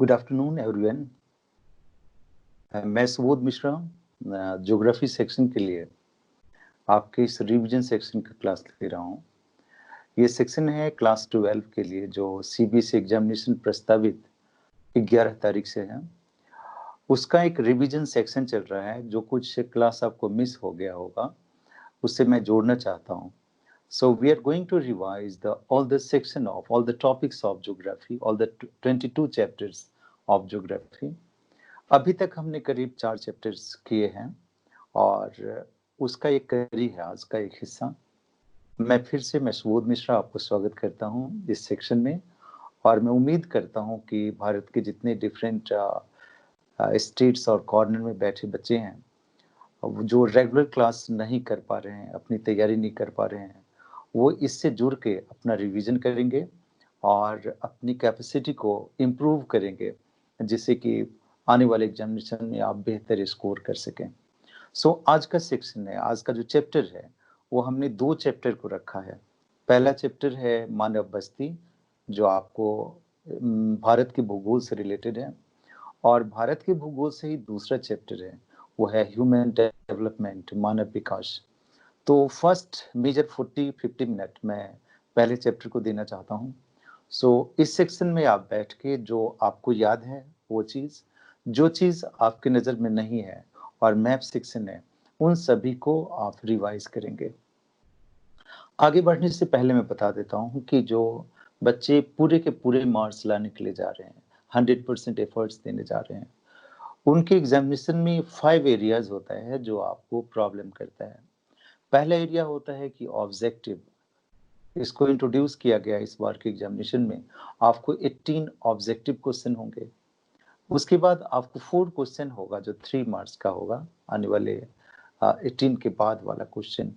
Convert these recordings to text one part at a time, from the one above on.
Good afternoon everyone. मैं Subodh Mishra geography section के लिए आपके इस रिवीजन सेक्शन का क्लास ले रहा हूँ। ये सेक्शन है क्लास 12 के लिए जो सीबीएसई एग्जामिनेशन प्रस्तावित 11 तारीख से है। उसका एक रिवीजन सेक्शन चल रहा है। जो कुछ क्लास आपको मिस हो गया होगा उससे मैं जोड़ना चाहता हूँ। So we are going to revise all the section of all the topics of geography, all the 22 chapters of geography. अभी तक हमने करीब 4 चैप्टर्स किए हैं और उसका एक कड़ी है आज का एक हिस्सा। मैं फिर से सुबोध मिश्रा आपको स्वागत करता हूं इस सेक्शन में और मैं उम्मीद करता हूं कि भारत के जितने डिफरेंट स्टेट्स और कॉर्नर में बैठे बच्चे हैं जो रेगुलर क्लास नहीं कर पा रहे हैं, अपनी तैयारी नहीं कर पा रहे हैं, वो इससे जुड़ के अपना रिवीजन करेंगे और अपनी कैपेसिटी को इम्प्रूव करेंगे जिससे कि आने वाले एग्जामिनेशन में आप बेहतर स्कोर कर सकें। आज का सेक्शन है, आज का जो चैप्टर है वो हमने 2 चैप्टर को रखा है। पहला चैप्टर है मानव बस्ती जो आपको भारत के भूगोल से रिलेटेड है और भारत के भूगोल से ही दूसरा चैप्टर है वो है ह्यूमन डेवलपमेंट, मानव विकास। तो फर्स्ट मेजर 40-50 मिनट मैं पहले चैप्टर को देना चाहता हूँ। इस सेक्शन में आप बैठ के जो आपको याद है वो चीज़, जो चीज़ आपके नज़र में नहीं है और मैप सेक्शन है, उन सभी को आप रिवाइज करेंगे। आगे बढ़ने से पहले मैं बता देता हूँ कि जो बच्चे पूरे के पूरे मार्क्स लाने के लिए जा रहे हैं, 100% एफर्ट्स देने जा रहे हैं, उनके एग्जामिनेशन में 5 एरियाज होता है जो आपको प्रॉब्लम करता है। पहला एरिया होता है कि ऑब्जेक्टिव, इसको इंट्रोड्यूस किया गया इस बार के एग्जामिनेशन में। आपको 18 ऑब्जेक्टिव क्वेश्चन होंगे। उसके बाद आपको 4 क्वेश्चन होगा जो 3 मार्क्स का होगा। आने वाले 18 के बाद वाला क्वेश्चन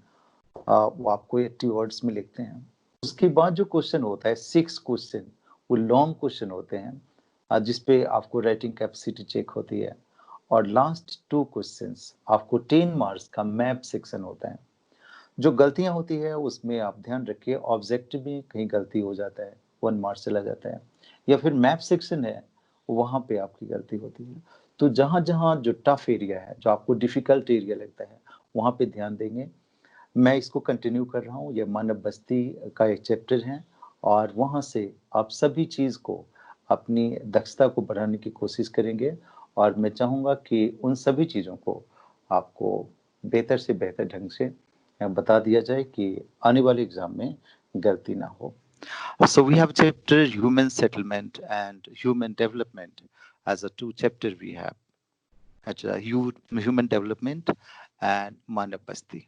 वो आपको 80 वर्ड्स में लिखते हैं। उसके बाद जो क्वेश्चन होता है 6 क्वेश्चन, वो लॉन्ग क्वेश्चन होते हैं जिसपे आपको राइटिंग कैपेसिटी चेक होती है। और लास्ट 2 क्वेश्चंस आपको 10 मार्क्स का मैप सेक्शन होता है। जो गलतियां होती है उसमें आप ध्यान रखिए, ऑब्जेक्टिव में कहीं गलती हो जाता है 1 मार्क्स चला जाता है, या फिर मैप सेक्शन है वहां पे आपकी गलती होती है। तो जहां जहां जो टफ एरिया है, जो आपको डिफिकल्ट एरिया लगता है, वहां पे ध्यान देंगे। मैं इसको कंटिन्यू कर रहा हूँ। यह मानव बस्ती का एक चैप्टर है और वहां से आप सभी चीज को, अपनी दक्षता को बढ़ाने की कोशिश करेंगे और मैं चाहूंगा कि उन सभी चीजों को आपको बेहतर से बेहतर ढंग से बता दिया जाए कि आने वाले एग्जाम में गलती ना हो। So we have chapter human settlement and human development as a 2 chapter we have. अच्छा, human development and मानव बस्ती।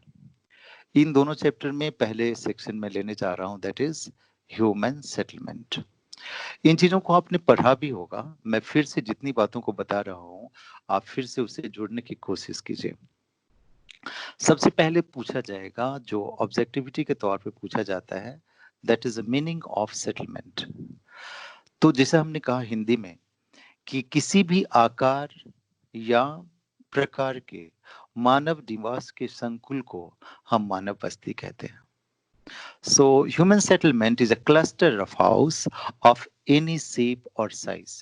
इन दोनों चैप्टर में पहले सेक्शन में लेने जा रहा हूं, दैट इज ह्यूमन सेटलमेंट। इन चीजों को आपने पढ़ा भी होगा। मैं फिर से जितनी बातों को बता रहा हूं आप फिर से उसे जोड़ने की कोशिश कीजिए। सबसे पहले पूछा जाएगा, जो ऑब्जेक्टिविटी के तौर पे पूछा जाता है, that is the meaning of settlement. तो जैसे हमने कहा हिंदी में कि किसी भी आकार या प्रकार के मानव निवास के संकुल को हम मानव बस्ती कहते हैं। So human settlement is a cluster of house of any shape or size.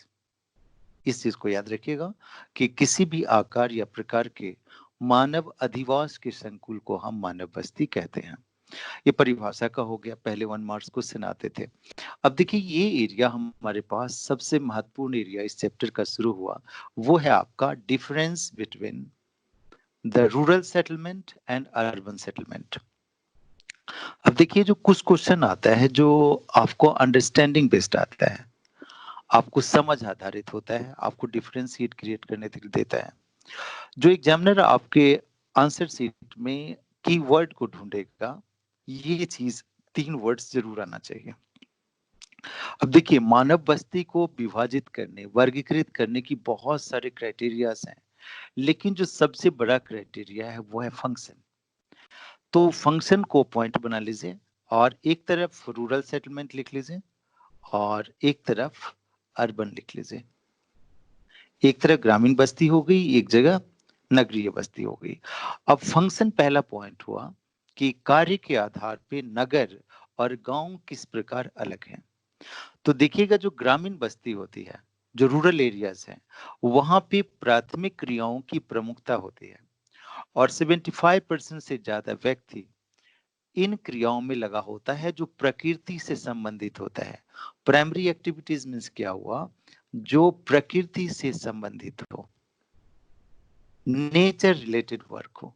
इस चीज को याद रखिएगा कि किसी भी आकार या प्रकार के मानव अधिवास के संकुल को हम मानव बस्ती कहते हैं। ये परिभाषा का हो गया। पहले 1 मार्क्स क्वेश्चन आते थे। अब देखिए ये एरिया हमारे पास सबसे महत्वपूर्ण एरिया इस चैप्टर का शुरू हुआ, वो है आपका difference between the rural settlement and urban settlement. अब देखिए जो कुछ क्वेश्चन आता है जो आपको अंडरस्टैंडिंग बेस्ड आता है, आपको समझ आधारित होता है, आपको डिफरेंशिएट क्रिएट करने के लिए देता है। जो एग्जामिनर आपके आंसर शीट में कीवर्ड को ढूंढेगा, ये चीज 3 वर्ड्स जरूर आना चाहिए। अब देखिए मानव बस्ती को विभाजित करने, वर्गीकृत करने की बहुत सारे क्राइटेरियाज हैं, लेकिन जो सबसे बड़ा क्राइटेरिया है वो है फंक्शन। तो फंक्शन को पॉइंट बना लीजिए और एक तरफ रूरल सेटलमेंट लिख लीजिए और एक तरफ अर्बन लिख लीजिए। एक तरफ ग्रामीण बस्ती हो गई, एक जगह नगरीय बस्ती हो गई। अब फंक्शन पहला पॉइंट हुआ कि कार्य के आधार पे नगर और गांव किस प्रकार अलग हैं। तो देखिएगा जो ग्रामीण बस्ती होती है जो रूरल एरियाज हैं, वहां पे प्राथमिक क्रियाओं की प्रमुखता होती है और 75% से ज्यादा व्यक्ति इन क्रियाओं में लगा होता है जो प्रकृति से संबंधित होता है। प्राइमरी एक्टिविटीज मीन्स क्या हुआ, जो प्रकृति से संबंधित हो, नेचर रिलेटेड वर्क हो।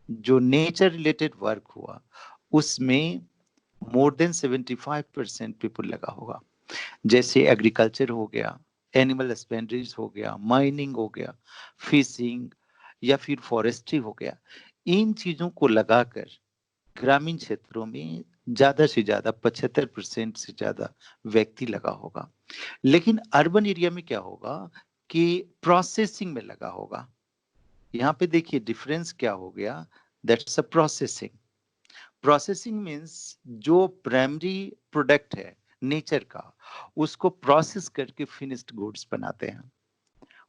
जो नेचर रिलेटेड वर्क हुआ उसमें मोर देन 75% पीपल लगा होगा। जैसे एग्रीकल्चर हो गया, एनिमल हस्बेंड्रीज हो गया, माइनिंग हो गया, फिशिंग या फिर फॉरेस्ट्री हो गया। इन चीजों को लगाकर ग्रामीण क्षेत्रों में ज्यादा से ज्यादा 75% से ज्यादा व्यक्ति लगा होगा। लेकिन अर्बन एरिया में क्या होगा कि प्रोसेसिंग में लगा होगा। यहाँ पे देखिए डिफरेंस क्या हो गया, that's a processing. Processing means जो प्राइमरी प्रोडक्ट है नेचर का, उसको प्रोसेस करके फिनिश्ड गुड्स बनाते हैं,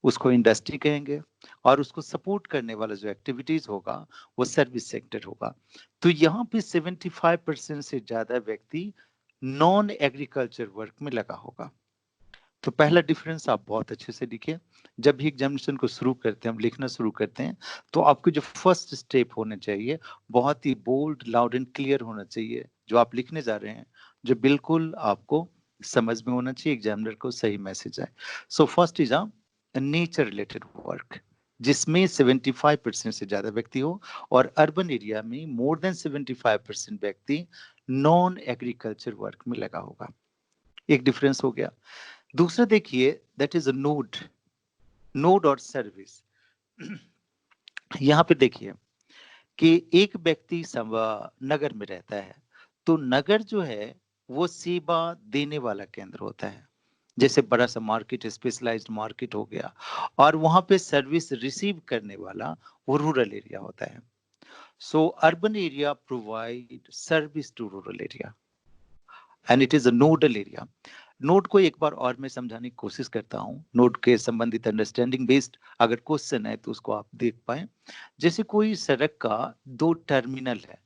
उसको इंडस्ट्री कहेंगे। और उसको सपोर्ट करने वाला जो एक्टिविटीज होगा वो सर्विस सेक्टर होगा। तो यहाँ पे 75% से ज्यादा व्यक्ति नॉन एग्रीकल्चर वर्क में लगा होगा। तो पहला डिफरेंस आप बहुत अच्छे से लिखिए। जब भी एग्जामिनेशन को शुरू करते हैं, हम लिखना शुरू करते हैं, तो आपको जो फर्स्ट स्टेप होना चाहिए बहुत ही बोल्ड, लाउड एंड क्लियर होना चाहिए। जो आप लिखने जा रहे हैं, जो बिल्कुल आपको समझ में होना चाहिए, एग्जामिनर को सही मैसेज आए। So first is a nature related work, जिसमें 75% से ज्यादा व्यक्ति हो, और अर्बन एरिया में मोर देन 75% व्यक्ति नॉन एग्रीकल्चर वर्क में लगा होगा। एक डिफरेंस हो गया। दूसरा देखिए, that is a node. Node और सर्विस। यहाँ पे देखिए कि एक व्यक्ति नगर में रहता है, तो नगर जो है वो सेवा देने वाला केंद्र होता है। जैसे बड़ा सा मार्केट, स्पेशलाइज्ड मार्केट हो गया, और वहां पे सर्विस रिसीव करने वाला वो रूरल एरिया होता है। So urban area provide service to rural area and it is a nodal area. Node को एक बार और मैं समझाने की कोशिश करता हूँ, नोड के संबंधित अंडरस्टैंडिंग बेस्ड अगर क्वेश्चन है तो उसको आप देख पाए। जैसे कोई सड़क का दो टर्मिनल है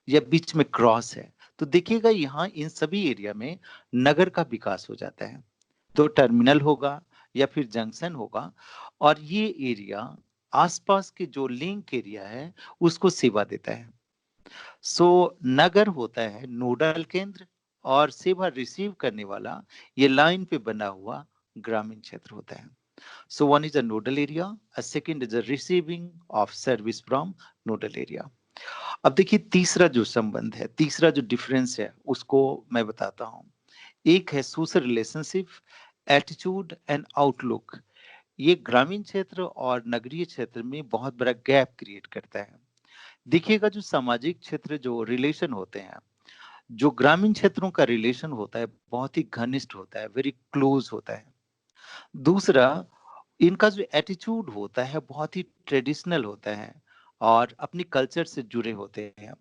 या बीच में क्रॉस है, तो देखिएगा यहाँ इन सभी एरिया में नगर का विकास हो जाता है। तो टर्मिनल होगा या फिर जंक्शन होगा, और ये एरिया आसपास के जो लिंक एरिया है उसको सेवा देता है। सो नगर होता है नोडल केंद्र, और सेवा रिसीव करने वाला ये लाइन पे बना हुआ ग्रामीण क्षेत्र होता है। So one is a nodal area, a second is a receiving of service from nodal area. अब देखिए तीसरा जो संबंध है, तीसरा जो डिफरेंस है, उसको मैं बताता हूँ। एक है social relationship, attitude and outlook. ये ग्रामीण क्षेत्र और नगरीय क्षेत्र में बहुत बड़ा गैप क्रिएट करता है। देखिएगा जो सामाजिक क्षेत्र जो रिलेशन होते हैं, जो ग्रामीण क्षेत्रों का रिलेशन होता है बहुत ही घनिष्ठ होता है, वेरी क्लोज होता है। दूसरा, इनका जो एटीट्यूड होता है बहुत ही ट्रेडिशनल होता है और अपनी कल्चर से जुड़े होते हैं,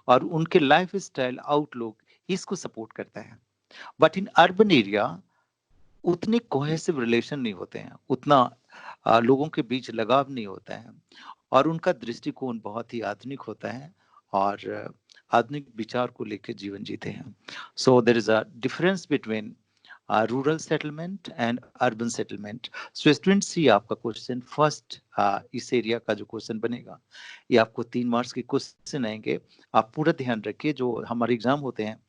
और उनके लाइफ स्टाइल आउटलुक इसको सपोर्ट करता है। बट इन अर्बन एरिया उतने कोहेसिव रिलेशन नहीं होते हैं, उतना लोगों के बीच लगाव नहीं होता है, और उनका दृष्टिकोण बहुत ही आधुनिक होता है, और आधुनिक विचार को लेकर जीवन जीते हैं। So there is a difference between rural settlement and urban settlement. So students, ये आपका क्वेश्चन फर्स्ट इस एरिया का जो क्वेश्चन बनेगा, ये आपको 3 मार्क्स के क्वेश्चन आएंगे। आप पूरा ध्यान रखिए, जो हमारे एग्जाम होते हैं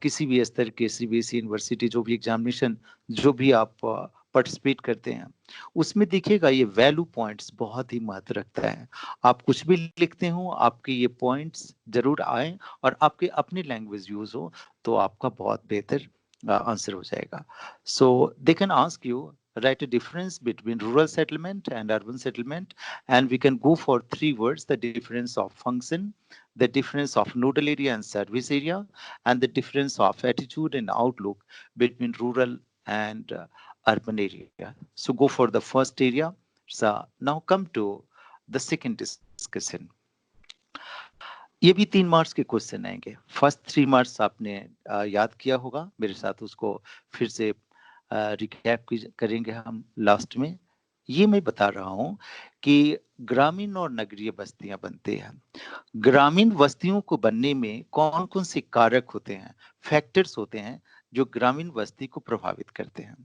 किसी भी स्तर के, सीबीएसई यूनिवर्सिटी, जो भी एग्जामिनेशन, जो भी आप पार्टिसिपेट करते हैं, उसमें देखिएगा ये वैल्यू पॉइंट्स बहुत ही महत्व रखता है। आप कुछ भी लिखते हो, आपके ये पॉइंट्स जरूर आए और आपके अपनी लैंग्वेज यूज हो, तो आपका बहुत बेहतर आंसर हो जाएगा। So they can ask you write a difference between rural settlement and urban settlement, and we can go for 3 words: the difference of function, the difference of nodal area and service area, and the difference of attitude and outlook between rural and urban area. So go for the first area. So now come to the second discussion. ये भी 3 marks के question आएंगे। First 3 marks आपने याद किया होगा, मेरे साथ उसको फिर से रिकैप करेंगे हम लास्ट में। ये मैं बता रहा हूं कि ग्रामीण और नगरीय बस्तियां बनते हैं। ग्रामीण बस्तियों को बनने में कौन कौन से कारक होते हैं, फैक्टर्स होते हैं जो ग्रामीण बस्ती को प्रभावित करते हैं।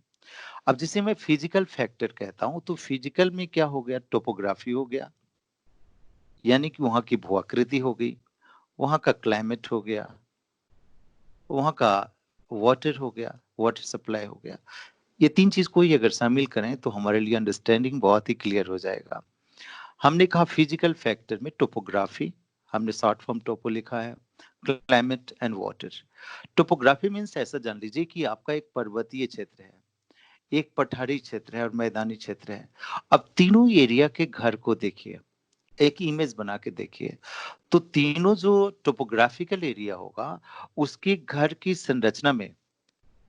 अब जैसे मैं फिजिकल फैक्टर कहता हूँ, तो फिजिकल में क्या हो गया, टोपोग्राफी हो गया, यानी कि वहाँ की भू-आकृति हो गई, वहाँ का क्लाइमेट हो गया, वहाँ का वाटर हो गया, वाटर सप्लाई हो गया। ये 3 चीज़ को ही अगर शामिल करें तो हमारे लिए अंडरस्टैंडिंग बहुत ही क्लियर हो जाएगा। हमने कहा फिजिकल फैक्टर में टोपोग्राफी, हमने शॉर्ट फॉर्म टोपो लिखा है, climate and water. Topography means ऐसा जान लीजिए कि आपका एक पर्वतीय क्षेत्र है, एक पठारी क्षेत्र है और मैदानी क्षेत्र है। अब तीनों एरिया के घर को देखिए, एक इमेज बना के देखिए, तो तीनों जो टोपोग्राफिकल एरिया होगा, उसके घर की संरचना में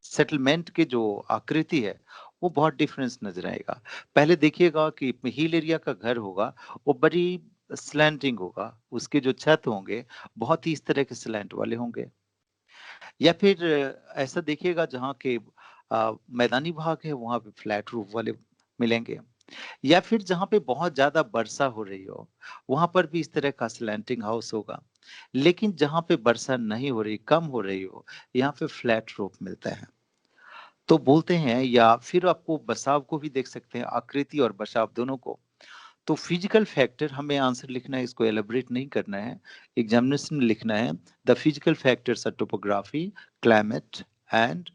सेटलमेंट की जो आकृति है, वो बहुत डिफरेंस नजर आएगा। पहले देखिएगा कि हिल एरिया का घर होगा, वो बड़ी स्लैंटिंग होगा, उसके जो छत होंगे बहुत ही इस तरह के स्लैंट वाले होंगे। या फिर ऐसा देखिएगा जहाँ के मैदानी भाग है वहाँ पे फ्लैट रूफ वाले मिलेंगे। या फिर जहाँ पे बहुत ज्यादा वर्षा हो रही हो, वहां पर भी इस तरह का स्लैंटिंग हाउस होगा। लेकिन जहाँ पे वर्षा नहीं हो रही, कम हो रही हो, यहाँ पे फ्लैट रूफ मिलता है। तो बोलते हैं, या फिर आपको बसाव को भी देख सकते हैं, आकृति और बसाव दोनों को। तो फिजिकल फैक्टर हमें आंसर लिखना है, इसको एलेबरेट नहीं करना है, एग्जामिनेशन में लिखना है। The physical factors are topography, climate and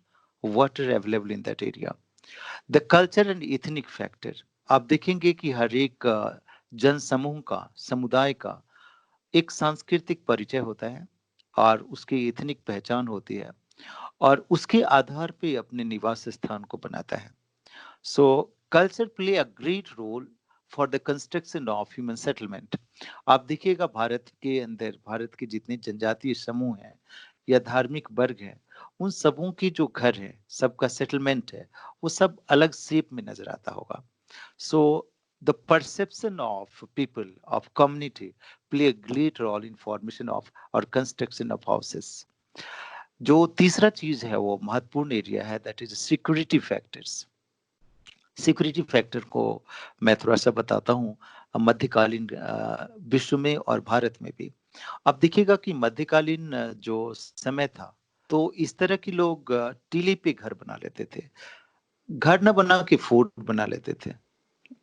water available in that area. The culture and ethnic factor, आप देखेंगे कि हर एक जन समूह का, समुदाय का एक सांस्कृतिक परिचय होता है और उसकी इथनिक पहचान होती है, और उसके आधार पे अपने निवास स्थान को बनाता है। So culture play a great role for the construction of human settlement. आप देखिएगा भारत के अंदर, भारत के जितने जनजातीय समूह हैं या धार्मिक वर्ग हैं, उन सबों की जो घर है, सबका सेटलमेंट है, वो सब अलग शेप में नजर आता होगा। So the perception of people of community play a great role in formation of और कंस्ट्रक्शन ऑफ हाउसेस। जो तीसरा चीज है वो महत्वपूर्ण एरिया है, that is security factors. Security factor को मैं थोड़ा सा बताता हूँ, मध्यकालीन विश्व में और भारत में भी। अब देखिएगा कि मध्यकालीन जो समय था, तो इस तरह के लोग टीले पे घर बना लेते थे, घर न बना के फोर्ट बना लेते थे,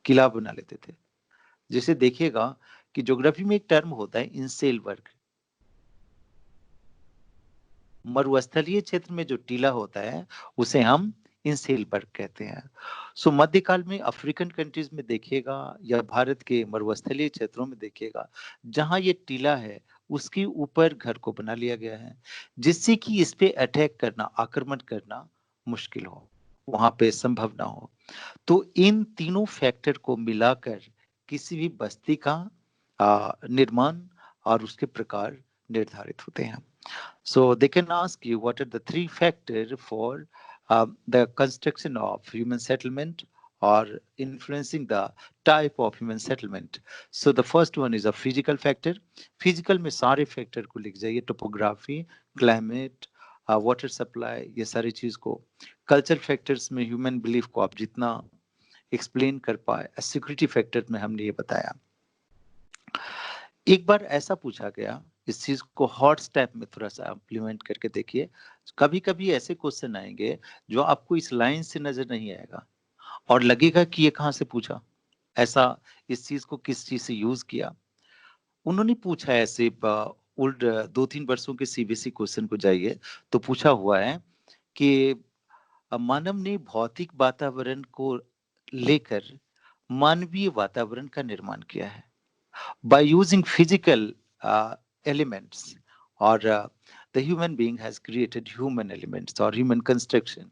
किला बना लेते थे। जैसे देखिएगा कि ज्योग्राफी में एक टर्म होता है इंसेल वर्ग, मरुस्थलीय क्षेत्र में जो टीला होता है उसे हम इंसेलबर्ग कहते हैं। सो मध्यकाल में अफ्रीकन कंट्रीज में देखिएगा या भारत के मरुस्थलीय क्षेत्रों में देखिएगा, जहां ये टीला है उसके ऊपर घर को बना लिया गया है, जिससे कि इस पे अटैक करना, आक्रमण करना मुश्किल हो, वहां पे संभव ना हो। तो इन तीनों फैक्टर को मिलाकर किसी भी बस्ती का निर्माण और उसके प्रकार निर्धारित होते हैं। So they can ask you what are the three factors for the construction of human settlement or influencing the type of human settlement. So the first one is a physical factor. Physical में सारे factor को लिख जाइए, topography, climate, water supply, ये सारी चीज को। Culture factors में human belief को आप जितना explain कर पाए, security factor में हमने ये बताया। एक बार ऐसा पूछा गया, इस चीज को हॉट स्टेप में थोड़ा सा इम्प्लीमेंट करके देखिए। कभी कभी ऐसे क्वेश्चन आएंगे जो आपको इस लाइन से नजर नहीं आएगा और लगेगा कि ये कहाँ से पूछा, ऐसा इस चीज को किस चीज से यूज किया। उन्होंने पूछा ऐसे ओल्ड 2-3 वर्षों के सीबीएसई क्वेश्चन को जाइए, तो पूछा हुआ है कि मानव ने भौतिक वातावरण को लेकर मानवीय वातावरण का निर्माण किया है by using physical elements, or the human being has created human elements or human construction.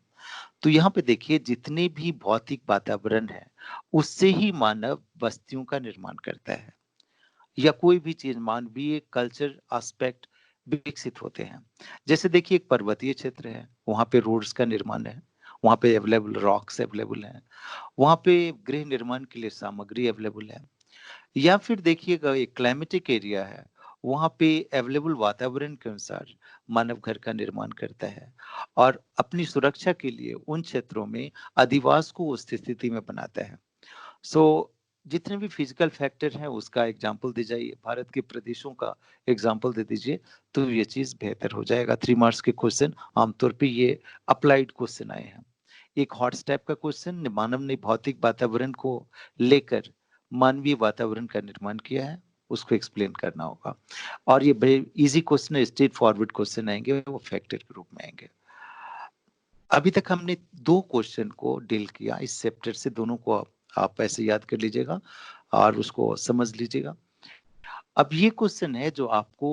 तो यहाँ पे देखिए जितने भी भौतिक वातावरण है उससे ही मानव बस्तियों का निर्माण करता है, या कोई भी चीज मानवीय कल्चर एस्पेक्ट विकसित होते हैं। जैसे देखिए एक पर्वतीय क्षेत्र है, वहां पे रोड्स का निर्माण है, वहां पे अवेलेबल रॉक्स अवेलेबल हैं, वहां पे गृह निर्माण के लिए सामग्री अवेलेबल है। या फिर देखिएगा एक क्लाइमेटिक एरिया है, वहां पे अवेलेबल वातावरण के अनुसार मानव घर का निर्माण करता है और अपनी सुरक्षा के लिए उन क्षेत्रों में अधिवास को उस स्थिति में बनाता है। सो जितने भी फिजिकल फैक्टर हैं उसका एग्जाम्पल दे जाइए, भारत के प्रदेशों का एग्जाम्पल दे दीजिए, तो ये चीज बेहतर हो जाएगा। 3 मार्क्स के क्वेश्चन आमतौर पे ये अप्लाइड क्वेश्चन आए हैं। एक हॉट टाइप का क्वेश्चन, मानव ने भौतिक वातावरण को लेकर मानवीय वातावरण का निर्माण किया है, उसको एक्सप्लेन करना होगा। और ये बड़े इजी क्वेश्चन है, स्ट्रेट फॉरवर्ड क्वेश्चन आएंगे, वो फैक्टर के रूप में आएंगे। अभी तक हमने 2 क्वेश्चन को डील किया इस चैप्टर से, दोनों को आप ऐसे याद कर लीजिएगा और उसको समझ लीजिएगा। अब ये क्वेश्चन है जो आपको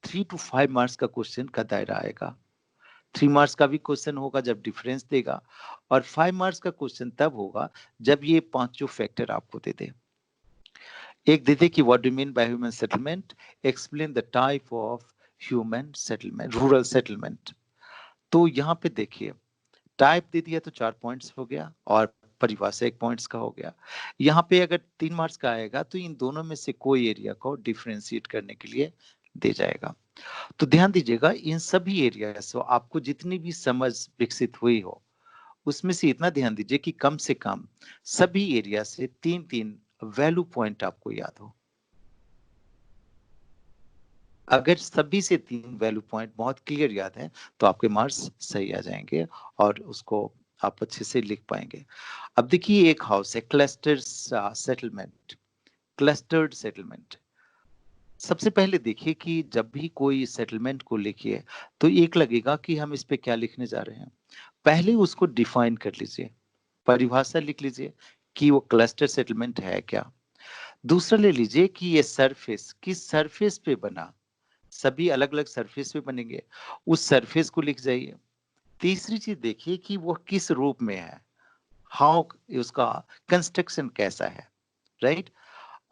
3 to 5 मार्क्स का क्वेश्चन का दायरा आएगा। 3 मार्क्स का भी क्वेश्चन होगा जब डिफरेंस देगा, और 5 मार्क्स का क्वेश्चन तब होगा जब ये 5 फैक्टर आपको दे दे। एक दे दे कि what do you mean by human settlement, explain the type of human settlement, rural settlement. तो यहाँ पे देखिए, टाइप दे दिया तो 4 पॉइंट्स हो गया, और परिभाषा 1 पॉइंट्स का हो गया। यहाँ पे अगर 3 मार्क्स का आएगा तो इन दोनों में से कोई एरिया को डिफरेंशिएट करने के लिए दे जाएगा। तो ध्यान दीजिएगा, इन सभी एरिया से आपको जितनी भी समझ विकसित हुई हो, उसमें से इतना ध्यान दीजिए कि कम से कम सभी एरिया से 3-3 वैल्यू पॉइंट आपको याद हो। अगर सभी से 3 वैल्यू पॉइंट बहुत क्लियर याद है तो आपके मार्क्स सही आ जाएंगे और उसको आप अच्छे से लिख पाएंगे। अब देखिए, एक हाउस है, क्लस्टर सेटलमेंट, क्लस्टर्ड सेटलमेंट। सबसे पहले देखिए कि जब भी कोई सेटलमेंट को लिखिए तो एक लगेगा कि हम इस पे क्या लिखने जा रहे हैं। पहले उसको डिफाइन कर लीजिए, परिभाषा लिख लीजिए कि वो क्लस्टर सेटलमेंट है क्या। दूसरा ले लीजिए कि ये सरफेस किस सरफेस पे बना, सभी अलग अलग सरफेस पे बनेंगे, उस सरफेस को लिख जाइए। तीसरी चीज देखिए कि वो किस रूप में है, हाउ, उसका कंस्ट्रक्शन कैसा है, राइट।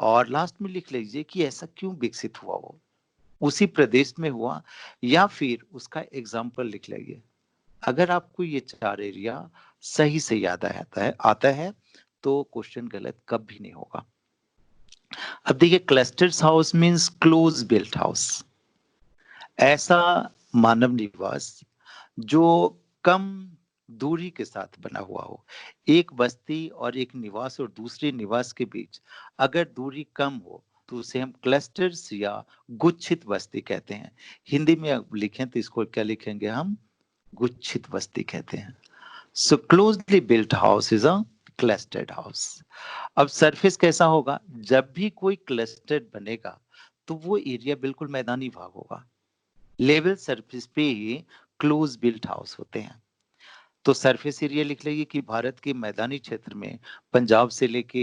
और लास्ट में लिख लीजिए कि ऐसा क्यों विकसित हुआ, वो उसी प्रदेश में हुआ, या फिर उसका एग्जाम्पल लिख लीजिए। अगर आपको ये 4 एरिया सही से याद आता है तो क्वेश्चन गलत कभी नहीं होगा। अब देखिए, clusters house means close built house, ऐसा मानव निवास जो कम दूरी के साथ बना हुआ हो। एक बस्ती और एक निवास और दूसरे निवास के बीच अगर दूरी कम हो तो उसे हम क्लस्टर्स या गुच्छित बस्ती कहते हैं। हिंदी में अब लिखें तो इसको क्या लिखेंगे हम, गुच्छित बस्ती कहते हैं। So closely built house is a clustered house. अब सरफेस कैसा होगा, जब भी कोई क्लस्टर बनेगा तो वो एरिया बिल्कुल मैदानी भाग होगा, लेवल सरफेस पे ही क्लोज बिल्ट हाउस होते हैं। तो सरफेस एरिया लिख लेंगे कि भारत के मैदानी क्षेत्र में पंजाब से लेके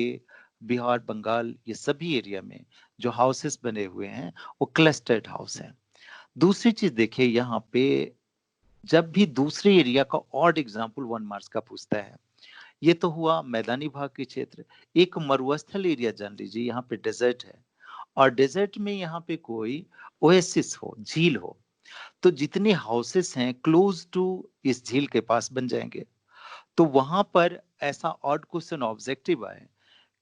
बिहार, बंगाल, ये सभी एरिया में जो हाउसेस बने हुए हैं वो क्लस्टर्ड हाउस है। दूसरी चीज देखिए, यहाँ पे जब भी दूसरे एरिया का ऑड एग्जाम्पल 1 मार्क्स का पूछता है, ये तो हुआ मैदानी भाग के क्षेत्र। एक मरुस्थल एरिया जान लीजिए, यहाँ पे डेजर्ट है, और डेजर्ट में यहाँ पे कोई ओएसिस हो, झील हो, तो जितने हाउसेस हैं क्लोज टू इस झील के पास बन जाएंगे। तो वहां पर ऐसा ऑड क्वेश्चन ऑब्जेक्टिव आए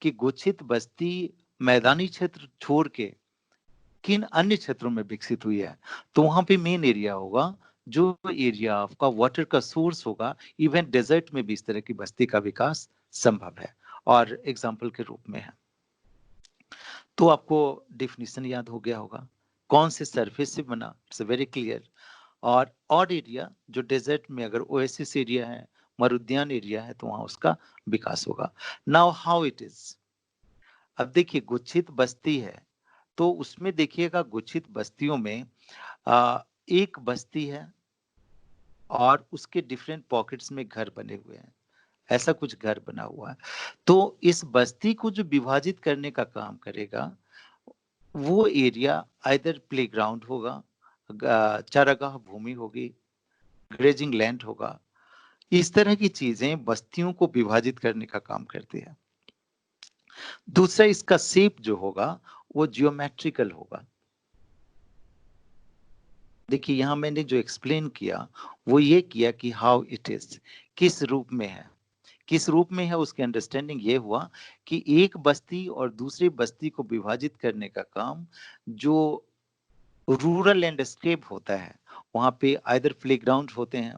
कि गुच्छित बस्ती मैदानी क्षेत्र छोड़ के किन अन्य क्षेत्रों में विकसित हुई है, तो वहां पे मेन एरिया होगा जो एरिया आपका वाटर का सोर्स होगा। इवन डेजर्ट में भी इस तरह की बस्ती का विकास संभव है और एग्जाम्पल के रूप में है। तो आपको डिफिनीशन याद हो गया होगा, कौन से सरफेस से बना, इट्स वेरी क्लियर। और ऑड एरिया जो डेजर्ट में अगर ओएसिस एरिया है, मरुद्यान एरिया है, तो वहां उसका विकास होगा। नाउ हाउ इट इज, अब देखिए गुच्छित बस्ती है तो उसमें देखिएगा गुच्छित बस्तियों में एक बस्ती है और उसके डिफरेंट पॉकेट्स में घर बने हुए हैं, ऐसा कुछ घर बना हुआ है। तो इस बस्ती को जो विभाजित करने का काम करेगा वो एरिया आइदर प्लेग्राउंड होगा, चारागाह भूमि होगी, ग्रेजिंग लैंड होगा। इस तरह की चीजें बस्तियों को विभाजित करने का काम करती है। दूसरा, इसका शेप जो होगा वो जियोमेट्रिकल होगा। देखिए, यहां मैंने जो एक्सप्लेन किया वो ये किया कि हाउ इट इज, किस रूप में है, किस रूप में है, उसकी अंडरस्टैंडिंग ये हुआ कि एक बस्ती और दूसरी बस्ती को विभाजित करने का काम जो रूरल लैंडस्केप होता है, वहां पे आइदर प्लेग्राउंड होते हैं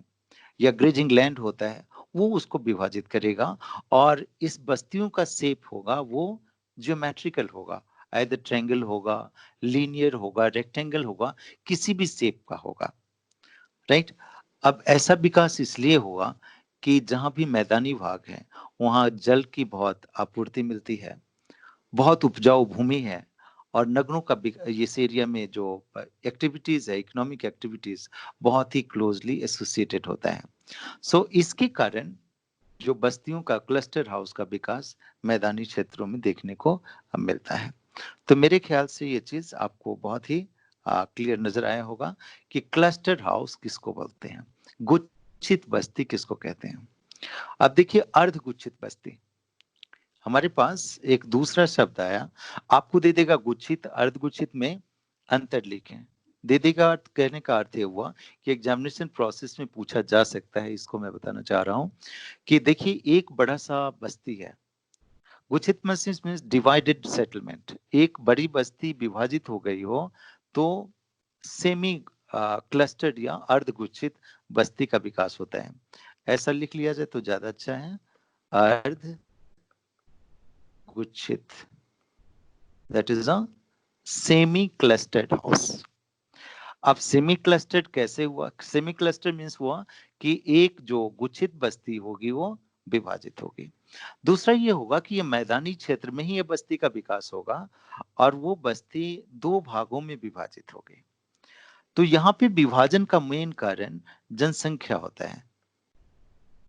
या ग्रेजिंग लैंड होता है, वो उसको विभाजित करेगा। और इस बस्तियों का शेप होगा वो ज्योमेट्रिकल होगा, आइदर ट्रायंगल होगा, लीनियर होगा, रेक्टेंगल होगा, किसी भी शेप का होगा, राइट। अब ऐसा विकास इसलिए हुआ कि जहाँ भी मैदानी भाग है वहाँ जल की बहुत आपूर्ति मिलती है, बहुत उपजाऊ भूमि है, और नगरों का इस एरिया में जो एक्टिविटीज है, इकोनॉमिक एक्टिविटीज बहुत ही क्लोजली एसोसिएटेड होता है। सो इसके कारण जो बस्तियों का, क्लस्टर हाउस का विकास मैदानी क्षेत्रों में देखने को मिलता है। तो मेरे ख्याल से ये चीज आपको बहुत ही क्लियर नजर आया होगा कि क्लस्टर हाउस किसको बोलते हैं, गुच्छित बस्ती किसको कहते हैं। अब देखिए अर्धगुच्छित बस्ती, हमारे पास एक दूसरा शब्द आया, आपको दे देगा गुच्छित, अर्धगुच्छित में अंतर लिखें। दे देगा अर्थ कहने का अर्थ ये हुआ कि एग्जामिनेशन प्रोसेस में पूछा जा सकता है, इसको मैं बताना चाह रहा हूं कि देखिए एक बड़ा सा बस्ती है, गुच्छित मीन्स डिवाइडेड सेटलमेंट, एक बड़ी बस्ती विभाजित हो गई हो तो सेमी क्लस्टर्ड या अर्धगुच्छित बस्ती का विकास होता है। ऐसा लिख लिया जाए तो ज्यादा अच्छा है, अर्ध गुच्छित, that is a semi clustered house. अब सेमी क्लस्टर्ड कैसे हुआ? सेमी क्लस्टर मीन्स हुआ कि एक जो गुच्छित बस्ती होगी वो विभाजित होगी। दूसरा ये होगा कि ये मैदानी क्षेत्र में ही ये बस्ती का विकास होगा और वो बस्ती दो भागों में विभाजित होगी। तो यहाँ पे विभाजन का मेन कारण जनसंख्या होता है।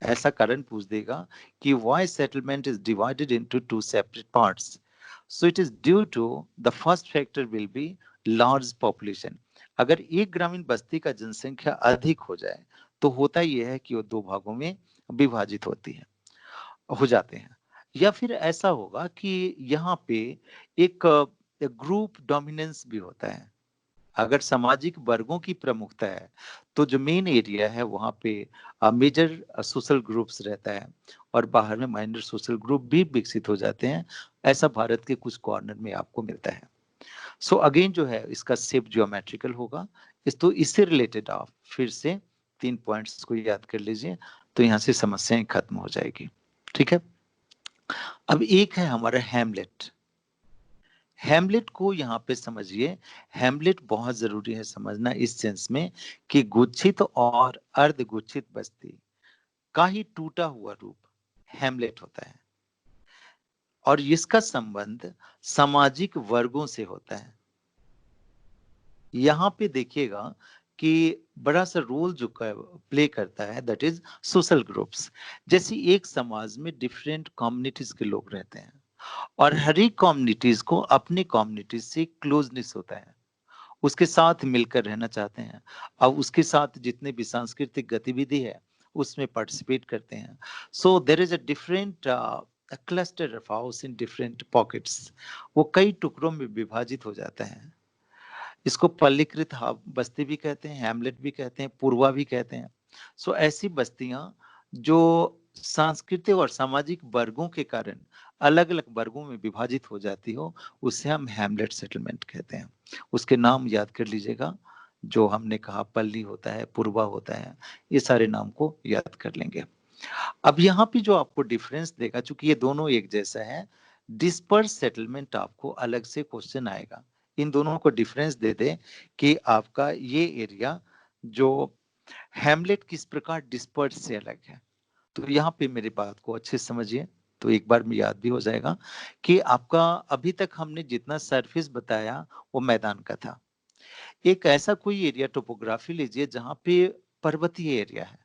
ऐसा कारण पूछ देगा कि why settlement is divided into two separate parts. So it is due to the first factor will be large population. अगर एक ग्रामीण बस्ती का जनसंख्या अधिक हो जाए तो होता यह है कि वो दो भागों में विभाजित होती है, हो जाते हैं। या फिर ऐसा होगा कि यहाँ पे एक ग्रुप डोमिनेंस भी होता है। अगर सामाजिक वर्गों की प्रमुखता है तो जो मेन एरिया है वहाँ पे मेजर सोशल ग्रुप्स रहता है और बाहर में माइनर सोशल ग्रुप भी विकसित हो जाते हैं। ऐसा भारत के कुछ कॉर्नर में आपको मिलता है। सो अगेन जो है इसका शेप ज्योमेट्रिकल होगा। तो इससे रिलेटेड आप फिर से 3 पॉइंट्स को याद कर लीजिए तो यहाँ से समस्याएं खत्म हो जाएगी। ठीक है, अब एक है हमारा हैमलेट। हैमलेट को यहाँ पे समझिए, हैमलेट बहुत जरूरी है समझना इस सेंस में कि गुच्छित और अर्धगुच्छित बस्ती का ही टूटा हुआ रूप हैमलेट होता है और इसका संबंध सामाजिक वर्गों से होता है। यहाँ पे देखिएगा कि बड़ा सा रोल जो प्ले करता है दैट इज सोशल ग्रुप्स। जैसे एक समाज में डिफरेंट कम्युनिटीज के लोग रहते हैं और हर एक कम्युनिटीज को अपनी कम्युनिटीज से क्लोजनेस होता है, उसके साथ मिलकर रहना चाहते हैं। अब उसके साथ जितने भी सांस्कृतिक गतिविधि है उसमें पार्टिसिपेट करते हैं। So there is a different cluster of house in different pockets, वो कई टुकड़ों में विभाजित हो जाता है। इसको पल्लीकृत बस्ती भी कहते हैं, हैमलेट भी कहते हैं, पूर्वा भी कहते हैं। सो ऐसी बस्तियां जो सांस्कृतिक और सामाजिक वर्गों के कारण अलग अलग वर्गों में विभाजित हो जाती हो उसे हम हैमलेट सेटलमेंट कहते हैं। उसके नाम याद कर लीजिएगा, जो हमने कहा पल्ली होता है, पूर्वा होता है, ये सारे नाम को याद कर लेंगे। अब यहाँ पे जो आपको डिफरेंस देगा, चूंकि ये दोनों एक जैसा है, डिस्पर्स सेटलमेंट आपको अलग से क्वेश्चन आएगा। इन दोनों को डिफरेंस दे दे कि आपका ये एरिया जो हैमलेट किस प्रकार डिस्पर्स से अलग है। तो यहाँ पे मेरी बात को अच्छे से समझिए तो एक बार में याद भी हो जाएगा कि आपका अभी तक हमने जितना सरफेस बताया वो मैदान का था। एक ऐसा कोई एरिया टोपोग्राफी लीजिए जहाँ पे पर्वतीय एरिया है,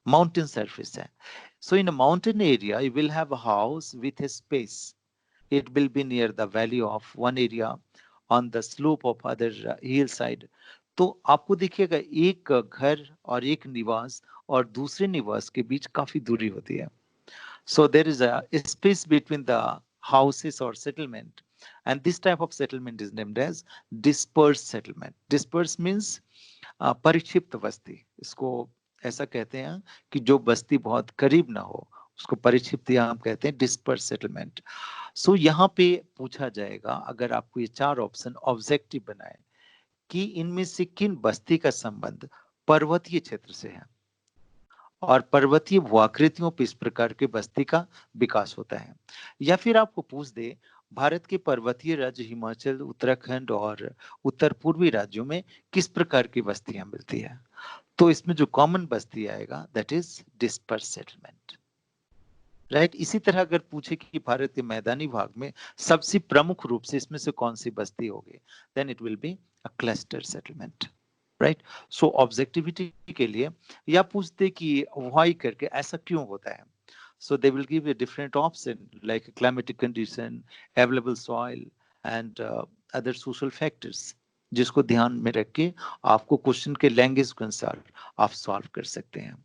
माउंटेन सरफेस है। So in a mountain area, you will have a house with a space. It will be near the valley of one area, on the slope of other hillside. तो आपको देखिएगा एक घर और एक निवास और दूसरे निवास के बीच काफी दूरी होती है। So there is a space between the houses or settlement, and this type of settlement is named as dispersed settlement. Dispersed means परिक्षिप्त बस्ती। इसको ऐसा कहते हैं कि जो बस्ती बहुत करीब ना हो उसको परिक्षिप्त या हम कहते हैं डिस्पर्स सेटलमेंट। सो यहाँ पे पूछा जाएगा, अगर आपको ये चार ऑप्शन ऑब्जेक्टिव बनाए कि इनमें से किन बस्ती का संबंध पर्वतीय क्षेत्र से है और पर्वतीय भूआकृतियों पर इस प्रकार के बस्ती का विकास होता है। या फिर आपको पूछ दे भारत के पर्वतीय राज्य हिमाचल, उत्तराखंड और उत्तर पूर्वी राज्यों में किस प्रकार की बस्तियां मिलती है, तो इसमें जो कॉमन बस्ती आएगा that is disperse settlement, right. इसी तरह अगर पूछे कि भारत के मैदानी भाग में सबसे प्रमुख रूप से इसमें से कौन सी बस्ती होगी, then it will be a cluster settlement, right. So objectivity के लिए या पूछते कि व्हाई करके, ऐसा क्यों होता है, so they will give you a different option like climatic condition, available soil and other social factors, जिसको ध्यान में रख के आपको क्वेश्चन के लैंग्वेज के अनुसार आप सॉल्व कर सकते हैं।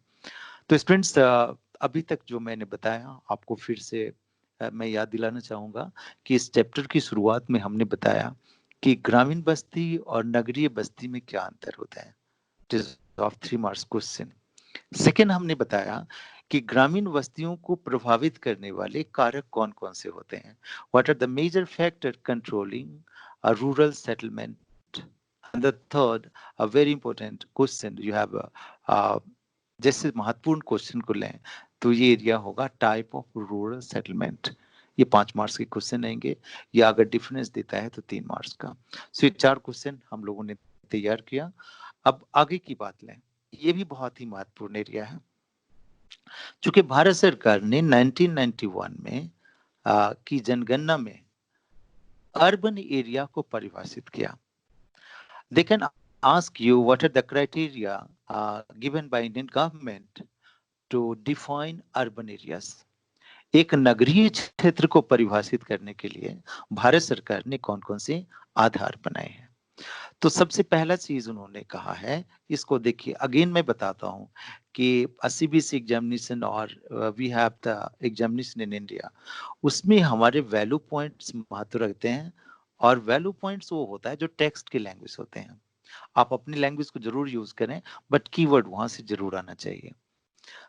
तो स्टूडेंट्स अभी तक जो मैंने बताया आपको फिर से मैं याद दिलाना चाहूंगा कि इस चैप्टर की शुरुआत में हमने बताया कि ग्रामीण बस्ती और नगरीय बस्ती में क्या अंतर होता है, it is of 3 marks question. Second हमने बताया कि ग्रामीण बस्तियों को प्रभावित करने वाले कारक कौन कौन से होते हैं, what are the major factor controlling a rural settlement. And the third a very important question you have, जैसे महत्वपूर्ण क्वेश्चन को लें तो ये एरिया होगा टाइप ऑफ रूरल सेटलमेंट। ये 5 मार्क्स के क्वेश्चन रहेंगे, या अगर डिफरेंस देता है तो 3 मार्क्स का। सो ये 4 क्वेश्चन हम लोगों ने तैयार किया। अब आगे की बात लें, ये भी बहुत ही महत्वपूर्ण एरिया है। चूंकि भारत सरकार ने 1991 में की जनगणना में अर्बन एरिया को परिभाषित किया। They can ask you what are the criteria given by Indian government to define urban areas. एक नगरीय क्षेत्र को परिभाषित करने के लिए भारत सरकार ने कौन कौन से आधार बनाए हैं। तो सबसे पहला चीज उन्होंने कहा है, इसको देखिए अगेन मैं बताता हूं कि सीबीएसई एग्जामिनेशन और we have the examination in India, उसमें हमारे वैल्यू पॉइंट्स महत्व रखते हैं। और वैल्यू पॉइंट्स वो होता है जो टेक्स्ट के लैंग्वेज होते हैं। आप अपनी लैंग्वेज को जरूर यूज करें, बट कीवर्ड वहां से जरूर आना चाहिए।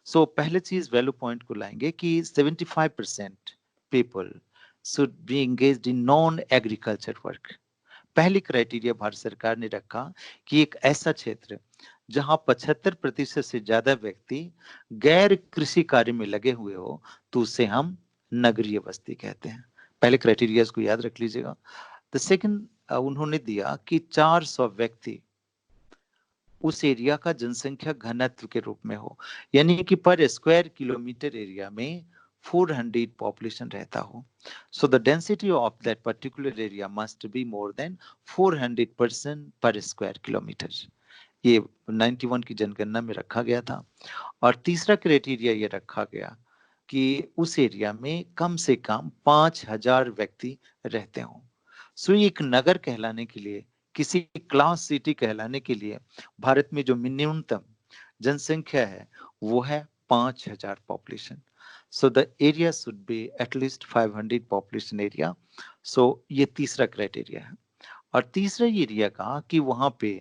सो पहले चीज वैल्यू पॉइंट को लाएंगे कि 75% people should be engaged in non agriculture work. पहली क्राइटेरिया भारत सरकार ने रखा कि एक ऐसा क्षेत्र जहां 75% से ज्यादा व्यक्ति गैर कृषि कार्य में लगे हुए हो, तो उसे हम नगरीय बस्ती कहते हैं। पहले क्राइटेरिया को याद रख लीजिएगा। द सेकंड उन्होंने दिया कि 400 व्यक्ति उस एरिया का जनसंख्या घनत्व के रूप में हो, यानी कि पर स्क्वायर किलोमीटर एरिया में 400 पॉपुलेशन रहता हो। So the density of that particular area must be more than 400% per square kilometer. ये 91 की जनगणना में रखा गया था। और तीसरा क्राइटेरिया ये रखा गया कि उस एरिया में कम से कम 5000 व्यक्ति रहते हों। सो एक नगर कहलाने के लिए, किसी क्लास सिटी कहलाने के लिए भारत में जो न्यूनतम जनसंख्या है वो है 5000 population. So the area should be at least 500 population area. So ये तीसरा क्राइटेरिया है। और तीसरा एरिया कहा कि वहां पे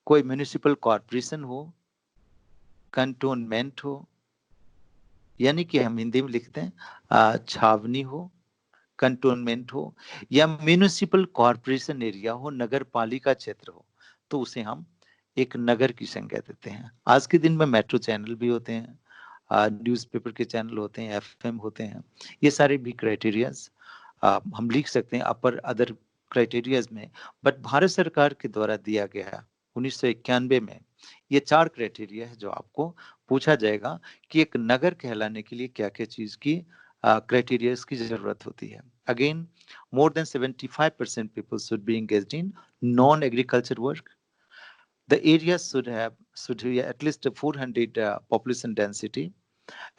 कोई म्युनिसिपल कॉर्पोरेशन हो, कंटोनमेंट हो, यानी कि हम हिंदी में लिखते हैं छावनी हो, कंटोनमेंट हो, या म्युनिसिपल कॉर्पोरेशन एरिया हो, नगर पालिका क्षेत्र हो, तो उसे हम एक नगर की संज्ञा देते हैं। आज के दिन में मेट्रो चैनल भी होते हैं, न्यूज़पेपर के चैनल होते हैं, एफएम होते हैं, ये सारे भी क्राइटेरियाज हम लिख सकते हैं अपर अदर क्राइटेरियाज में। बट भारत सरकार के द्वारा दिया गया 1991 में ये 4 क्राइटेरिया है जो आपको पूछा जाएगा कि एक नगर कहलाने के लिए क्या क्या चीज की क्राइटेरियाज की जरूरत होती है। Again, more than 75% people should be engaged in non-agriculture work. The area should have at least 400 population density,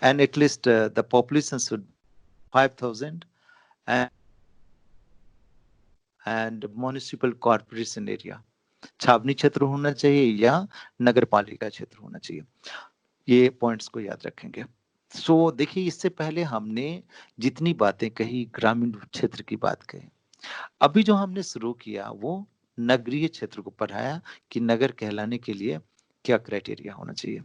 and at least the population should 5,000, and municipal corporation area, छावनी क्षेत्र होना चाहिए या नगर पालिका क्षेत्र होना चाहिए। ये पॉइंट्स को याद रखेंगे। सो देखिए, इससे पहले हमने जितनी बातें कही ग्रामीण क्षेत्र की बात कही, अभी जो हमने शुरू किया वो नगरीय क्षेत्र को पढ़ाया कि नगर कहलाने के लिए क्या क्राइटेरिया होना चाहिए।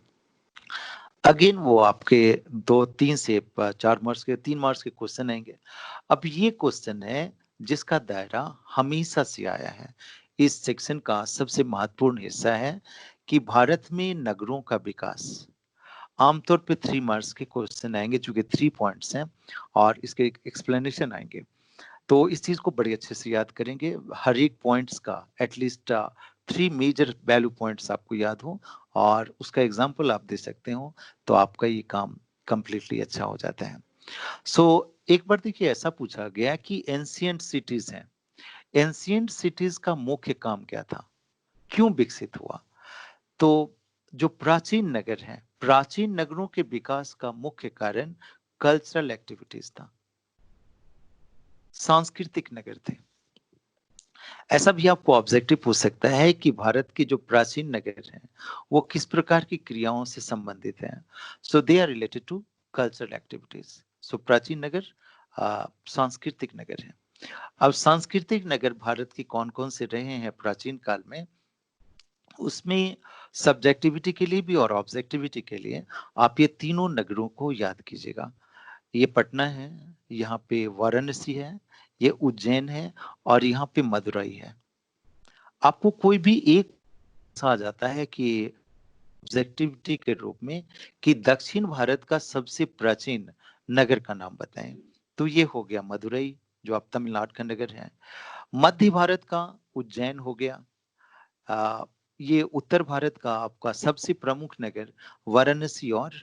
अगेन वो आपके 2-3 से 4 मार्क्स के 3 मार्क्स के क्वेश्चन आएंगे। अब ये क्वेश्चन है जिसका दायरा हमेशा से आया है। इस सेक्शन का सबसे महत्वपूर्ण हिस्सा है कि भारत में नगरों का विकास। आमतौर पे 3 मार्क्स के क्वेश्चन आएंगे, चूंकि 3 पॉइंट्स हैं और इसके एक्सप्लेनेशन आएंगे, तो इस चीज को बड़े अच्छे से याद करेंगे। हर एक पॉइंट्स का एटलीस्ट 3 मेजर वैल्यू पॉइंट्स आपको याद हो और उसका एग्जाम्पल आप दे सकते हो, तो आपका ये काम कंप्लीटली अच्छा हो जाता है। एक बार देखिए ऐसा पूछा गया कि एंशियंट सिटीज हैं, एंशियंट सिटीज का मुख्य काम क्या था, क्यों विकसित हुआ? तो जो प्राचीन नगर हैं, प्राचीन नगरों के विकास का मुख्य कारण कल्चरल एक्टिविटीज था, सांस्कृतिक नगर थे। ऐसा भी आपको ऑब्जेक्टिव पूछ सकता है कि भारत के जो प्राचीन नगर हैं वो किस प्रकार की क्रियाओं से संबंधित हैं। So they are related to cultural activities. So प्राचीन नगर सांस्कृतिक नगर है। अब सांस्कृतिक नगर भारत के कौन कौन से रहे हैं प्राचीन काल में, उसमें सब्जेक्टिविटी के लिए भी और ऑब्जेक्टिविटी के लिए आप ये तीनों नगरों को याद कीजिएगा। ये पटना है, यहाँ पे वाराणसी है, ये उज्जैन है और यहाँ पे मदुरई है। आपको कोई भी एक आ जाता है कि ऑब्जेक्टिविटी के रूप में कि दक्षिण भारत का सबसे प्राचीन नगर का नाम बताएं, तो ये हो गया मदुरई, जो आप तमिलनाडु का नगर है। मध्य भारत का उज्जैन हो गया। ये उत्तर भारत का आपका सबसे प्रमुख नगर वाराणसी और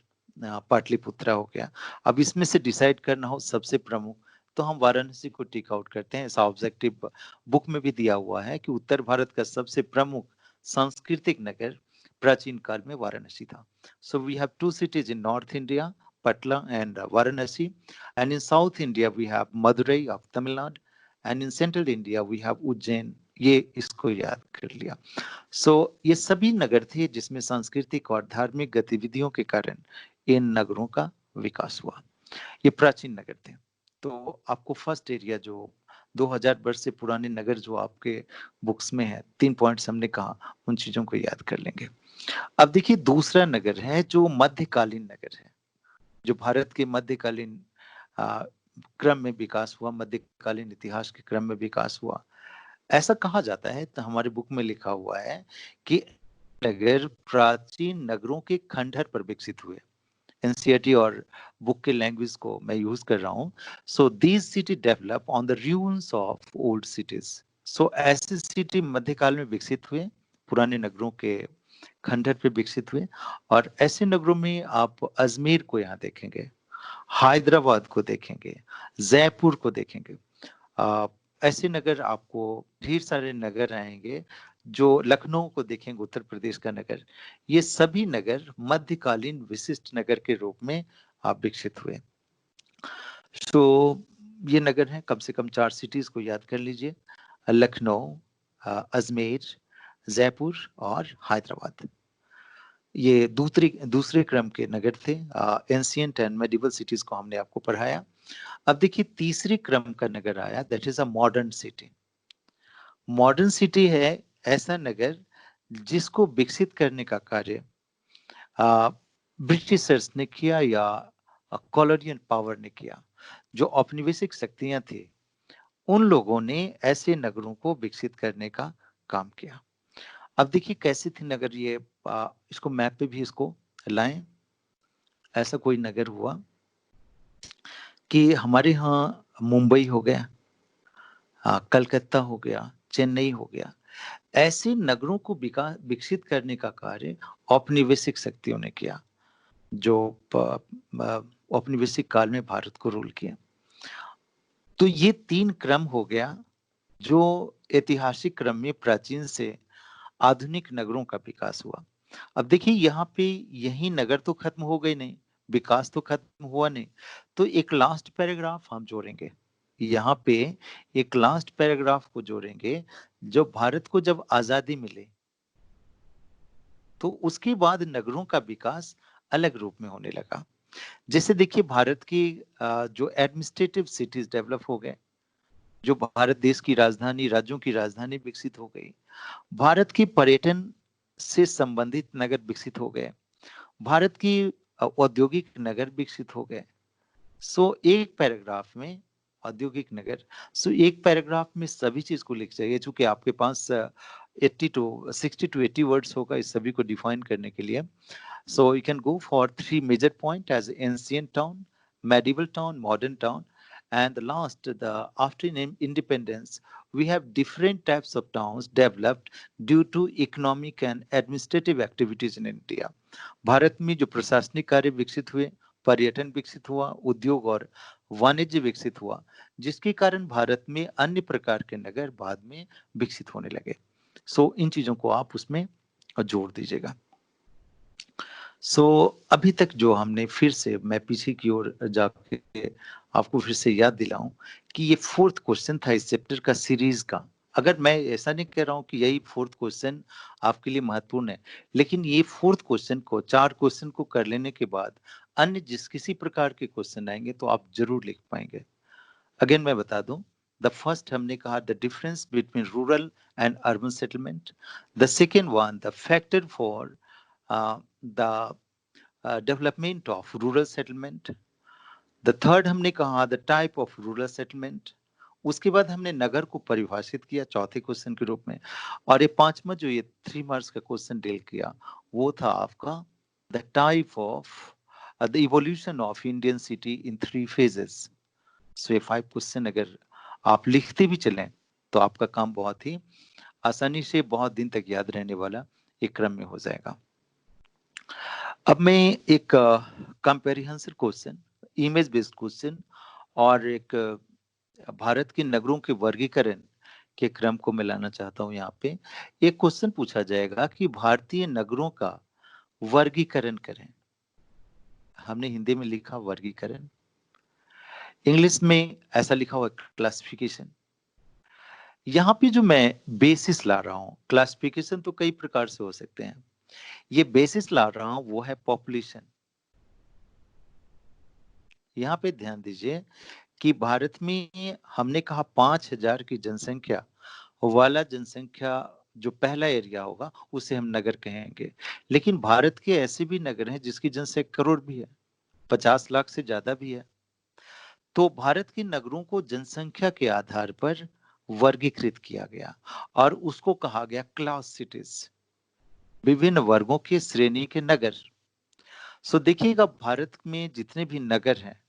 पाटलिपुत्रा हो गया। अब इसमें से डिसाइड करना हो सबसे प्रमुख, तो हम वाराणसी को टिक आउट करते हैं। ऐसा ऑब्जेक्टिव बुक में भी दिया हुआ है कि उत्तर भारत का सबसे प्रमुख सांस्कृतिक नगर प्राचीन काल में वाराणसी था। So we have two cities in North India, Patla and Varanasi, and in South India we have Madurai of Tamil Nadu, and in Central India we have Ujjain। ये इसको याद कर लिया। ये सभी नगर थे जिसमें सांस्कृतिक और धार्मिक गतिविधियों के कारण इन नगरों का विकास हुआ। ये प्राचीन नगर थे। तो आपको फर्स्ट एरिया जो 2000 वर्ष से पुराने नगर जो आपके बुक्स में है, 3 पॉइंट्स हमने कहा, उन चीजों को याद कर लेंगे। अब देखिए दूसरा नगर है जो मध्यकालीन नगर है, जो भारत के मध्यकालीन क्रम में विकास हुआ, मध्यकालीन इतिहास के क्रम में विकास हुआ। ऐसा कहा जाता है, तो हमारे बुक में लिखा हुआ है कि नगर प्राचीन नगरों के खंडहर पर विकसित हुए। एनसीईआरटी और बुक के लैंग्वेज को मैं यूज कर रहा हूं। So these city develop on the ruins of old cities. So ऐसे सिटी मध्यकाल में विकसित हुए, पुराने नगरों के खंडहर पे विकसित हुए। और ऐसे नगरों में आप अजमेर को यहाँ देखेंगे, हैदराबाद को देखेंगे, जयपुर को देखेंगे। ऐसे नगर आपको ढेर सारे नगर आएंगे, जो लखनऊ को देखेंगे, उत्तर प्रदेश का नगर। ये सभी नगर मध्यकालीन विशिष्ट नगर के रूप में आप विकसित हुए। ये नगर हैं, कम से कम 4 सिटीज को याद कर लीजिए, लखनऊ, अजमेर, जयपुर और हैदराबाद। ये दूसरे क्रम के नगर थे। एंशिएंट एंड मेडिवल सिटीज को हमने आपको पढ़ाया। अब देखिए तीसरे क्रम का नगर आया, that is a modern city. Modern city है ऐसा नगर जिसको विकसित करने का कार्य ब्रिटिशर्स ने किया या कॉलोनियल पावर ने किया। जो औपनिवेशिक शक्तियां थी, उन लोगों ने ऐसे नगरों को विकसित करने का काम किया। अब देखिए कैसे थे नगर ये, इसको मैप पे भी इसको लाएं। ऐसा कोई नगर हुआ कि हमारे यहाँ मुंबई हो गया, कलकत्ता हो गया, चेन्नई हो गया। ऐसे नगरों को विकसित करने का कार्य औपनिवेशिक शक्तियों ने किया, जो औपनिवेशिक काल में भारत को रूल किया। तो ये 3 क्रम हो गया जो ऐतिहासिक क्रम में प्राचीन से आधुनिक नगरों का विकास हुआ। अब देखिए यहाँ पे यही नगर तो खत्म हो गए नहीं, विकास तो खत्म हुआ नहीं। तो एक लास्ट पैराग्राफ हम जोड़ेंगे यहाँ पे, एक लास्ट पैराग्राफ को जोड़ेंगे। जो भारत को जब आजादी मिली, तो उसके बाद नगरों का विकास अलग रूप में होने लगा। जैसे देखिए भारत की जो एडमिनिस्ट्रेटिव सिटीज डेवलप हो गए, जो भारत देश की राजधानी, राज्यों की राजधानी विकसित हो गई। भारत की पर्यटन से संबंधित नगर विकसित हो गए, भारत की औद्योगिक नगर विकसित हो गए। एक पैराग्राफ में औद्योगिक नगर, एक पैराग्राफ में सभी चीज को लिख जाइए। चूंकि आपके पास 60 to 80 वर्ड्स होगा इस सभी को डिफाइन करने के लिए। So you can go for 3 major points as ancient town, medieval town, modern town, and the last, the after independence, we have different types of towns developed due to economic and administrative activities in India. Bharat में जो प्रशासनिक कार्य विकसित हुए, पर्यटन विकसित हुआ, उद्योग और वाणिज्य विकसित हुआ, जिसके कारण भारत में अन्य प्रकार के नगर बाद में विकसित होने लगे। सो इन चीजों को आप उसमें जोड़ दीजिएगा। अभी तक जो हमने फिर से, मैं पीछे की ओर जाके आपको फिर से याद दिलाऊं कि ये 4th क्वेश्चन था इस चैप्टर का, सीरीज का। अगर मैं ऐसा नहीं कह रहा हूं कि यही 4th क्वेश्चन आपके लिए महत्वपूर्ण है, लेकिन ये 4th क्वेश्चन को, 4 क्वेश्चन को कर लेने के बाद अन्य जिस किसी प्रकार के क्वेश्चन आएंगे तो आप जरूर लिख पाएंगे। अगेन मैं बता दूं, द फर्स्ट हमने कहा the difference between rural and urban settlement, the second one the factor for the development of rural settlement, the third हमने कहा the type of rural settlement, उसके बाद हमने नगर को परिभाषित किया चौथे क्वेश्चन के रूप में, और ये पांचवा जो ये 3 मार्क्स का क्वेश्चन डील किया वो था आपका the type of the evolution of Indian city in 3 phases। सो ये 5 क्वेश्चन अगर आप लिखते भी चलें तो आपका काम बहुत ही आसानी से बहुत दिन तक याद रहने वाला एक क्रम में हो जाएगा। अब मैं एक कंपेरिहेंसिव क्वेश्चन, इमेज बेस्ड क्वेश्चन और एक भारत के नगरों के वर्गीकरण के क्रम को मिलाना चाहता हूं। यहाँ पे एक क्वेश्चन पूछा जाएगा कि भारतीय नगरों का वर्गीकरण करें। हमने हिंदी में लिखा वर्गीकरण, इंग्लिश में ऐसा लिखा हुआ क्लासिफिकेशन। यहाँ पे जो मैं बेसिस ला रहा हूँ, क्लासिफिकेशन तो कई प्रकार से हो सकते हैं, ये बेसिस ला रहा हूं वो है पॉपुलेशन। यहाँ पे ध्यान दीजिए कि भारत में हमने कहा 5000 की जनसंख्या वाला जनसंख्या जो पहला एरिया होगा उसे हम नगर कहेंगे, लेकिन भारत के ऐसे भी नगर हैं जिसकी जनसंख्या करोड़ भी है, 50 लाख से ज्यादा भी है। तो भारत के नगरों को जनसंख्या के आधार पर वर्गीकृत किया गया और उसको कहा गया क्लास सिटीज, विभिन्न वर्गों के श्रेणी के नगर। सो देखिएगा भारत में जितने भी नगर हैं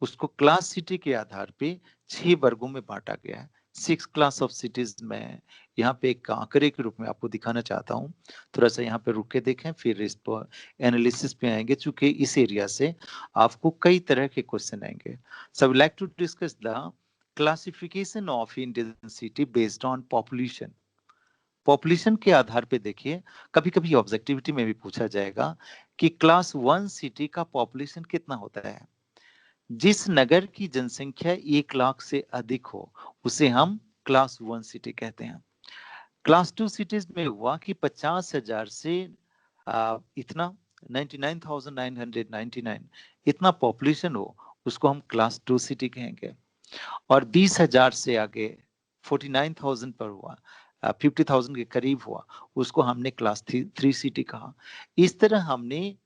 उसको क्लास सिटी के आधार पे 6 वर्गों में बांटा गया है। 6 क्लास ऑफ सिटीज में यहाँ पे एक आंकड़े के रूप में आपको दिखाना चाहता हूँ। थोड़ा सा यहाँ पे रुक के देखें, फिर इस पर एनालिसिस पे आएंगे, चूंकि इस एरिया से आपको कई तरह के क्वेश्चन आएंगे। So like to discuss the classification of Indian city based on population. Population के आधार पे देखिए, कभी कभी ऑब्जेक्टिविटी में भी पूछा जाएगा कि क्लास 1 सिटी का पॉपुलेशन कितना होता है। जिस नगर की जनसंख्या 1 लाख से अधिक हो उसे हम क्लास 1 सिटी कहते हैं। क्लास 2 सिटीज में हुआ कि 50,000 से इतना 99,999 इतना पॉपुलेशन हो उसको हम क्लास 2 सिटी कहेंगे, और 20,000 से आगे 49,000 पर हुआ, 50,000 के करीब हुआ, उसको हमने क्लास 3 सिटी कहा। इस तरह हमने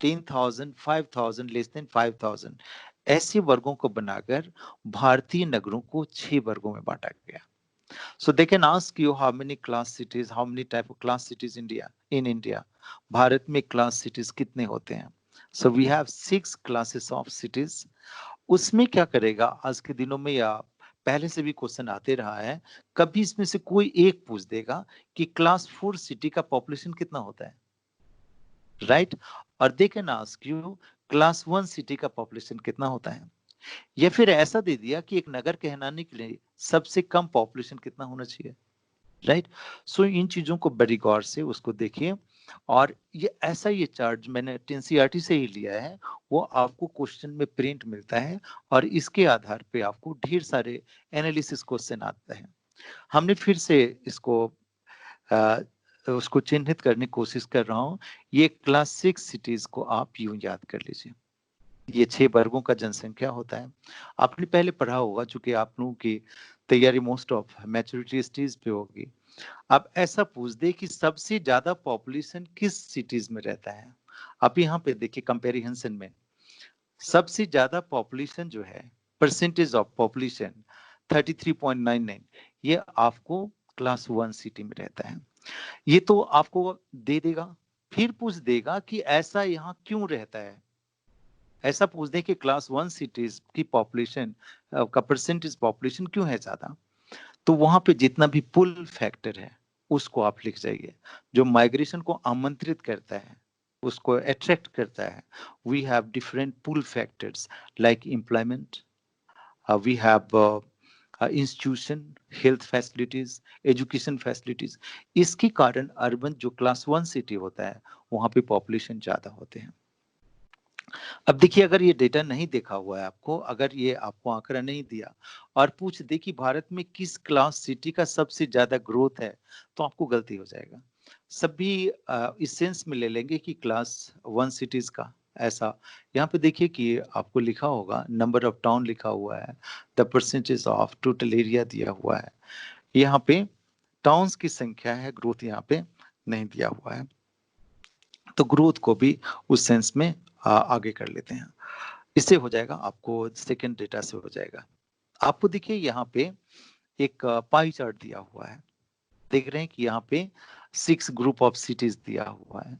10,000, 5,000, लेस देन 5,000 ऐसे वर्गों को बनाकर भारतीय नगरों को 6 वर्गों में बांटा गया। So they can ask you how many class cities, how many type of class cities in India. Bharat में class cities कितने होते हैं? So we have 6 classes of cities. उसमें क्या करेगा, आज के दिनों में या पहले से भी क्वेश्चन आते रहा है, कभी इसमें से कोई एक पूछ देगा कि क्लास 4 सिटी का पॉपुलेशन कितना होता है, राइट? और दे can ask you class 1 city का पॉपुलेशन कितना होता है, या फिर ऐसा दे दिया कि एक नगर कहलाने के लिए सबसे कम पॉपुलेशन कितना होना चाहिए, राइट? सो इन चीजों को बड़ी गौर से उसको देखिए, और ये ऐसा ये चार्ट मैंने एनसीईआरटी से ही लिया है, वो आपको क्वेश्चन में प्रिंट मिलता है और इसके आधार पे आपको ढेर सारे एनालिसिस क्वेश्चन आते हैं। हमने फिर से इसको उसको चिन्हित करने की कोशिश कर रहा हूँ। ये क्लास 6 सिटीज को आप यूं याद कर लीजिए, ये 6 वर्गों का जनसंख्या होता है। आपने पहले पढ़ा होगा, चूंकि आप लोगों की तैयारी मोस्ट ऑफ मैच्योरिटी स्टेज पे होगी। अब ऐसा पूछ दे कि सबसे ज्यादा पॉपुलेशन किस सिटीज में रहता है। आप यहाँ पे देखिए कंपैरिजन में सबसे ज्यादा पॉपुलेशन जो है, परसेंटेज ऑफ पॉपुलेशन 33.99, ये आपको क्लास 1 सिटी में रहता है। ये तो आपको दे देगा, फिर पूछ देगा कि ऐसा यहाँ क्यों रहता है। ऐसा पूछ दे कि क्लास 1 सिटीज की पॉपुलेशन का परसेंटेज पॉपुलेशन क्यों है ज्यादा, तो वहां पे जितना भी पुल फैक्टर है उसको आप लिख जाइए, जो माइग्रेशन को आमंत्रित करता है, उसको अट्रैक्ट करता है। We have different pull factors like employment, we have institution, health facilities, education facilities. इसके कारण अर्बन जो क्लास 1 सिटी होता है वहां पे पॉपुलेशन ज्यादा होते हैं। अब देखिए, अगर ये डेटा नहीं देखा हुआ है आपको, अगर ये आपको आंकड़ा नहीं दिया और पूछ दे कि भारत में किस क्लास सिटी का सबसे ज्यादा ग्रोथ है, तो आपको गलती हो जाएगा। सभी इस सेंस में ले लेंगे कि क्लास 1 सिटीज का ऐसा। यहाँ पे देखिए कि आपको लिखा होगा नंबर ऑफ टाउन लिखा हुआ है, the percentage of total area दिया हुआ है। यहाँ पे टाउन्स की संख्या है, ग्रोथ यहाँ पे नहीं दिया हुआ है। तो ग्रोथ को भी उस सेंस में आगे कर लेते हैं। इससे हो जाएगा, आपको सेकंड डेटा से हो जाएगा। आपको देखिए यहाँ पे एक पाई चार्ट दिया हुआ है, देख रहे हैं कि यहाँ पे 6 ग्रुप ऑफ सिटीज दिया हुआ है।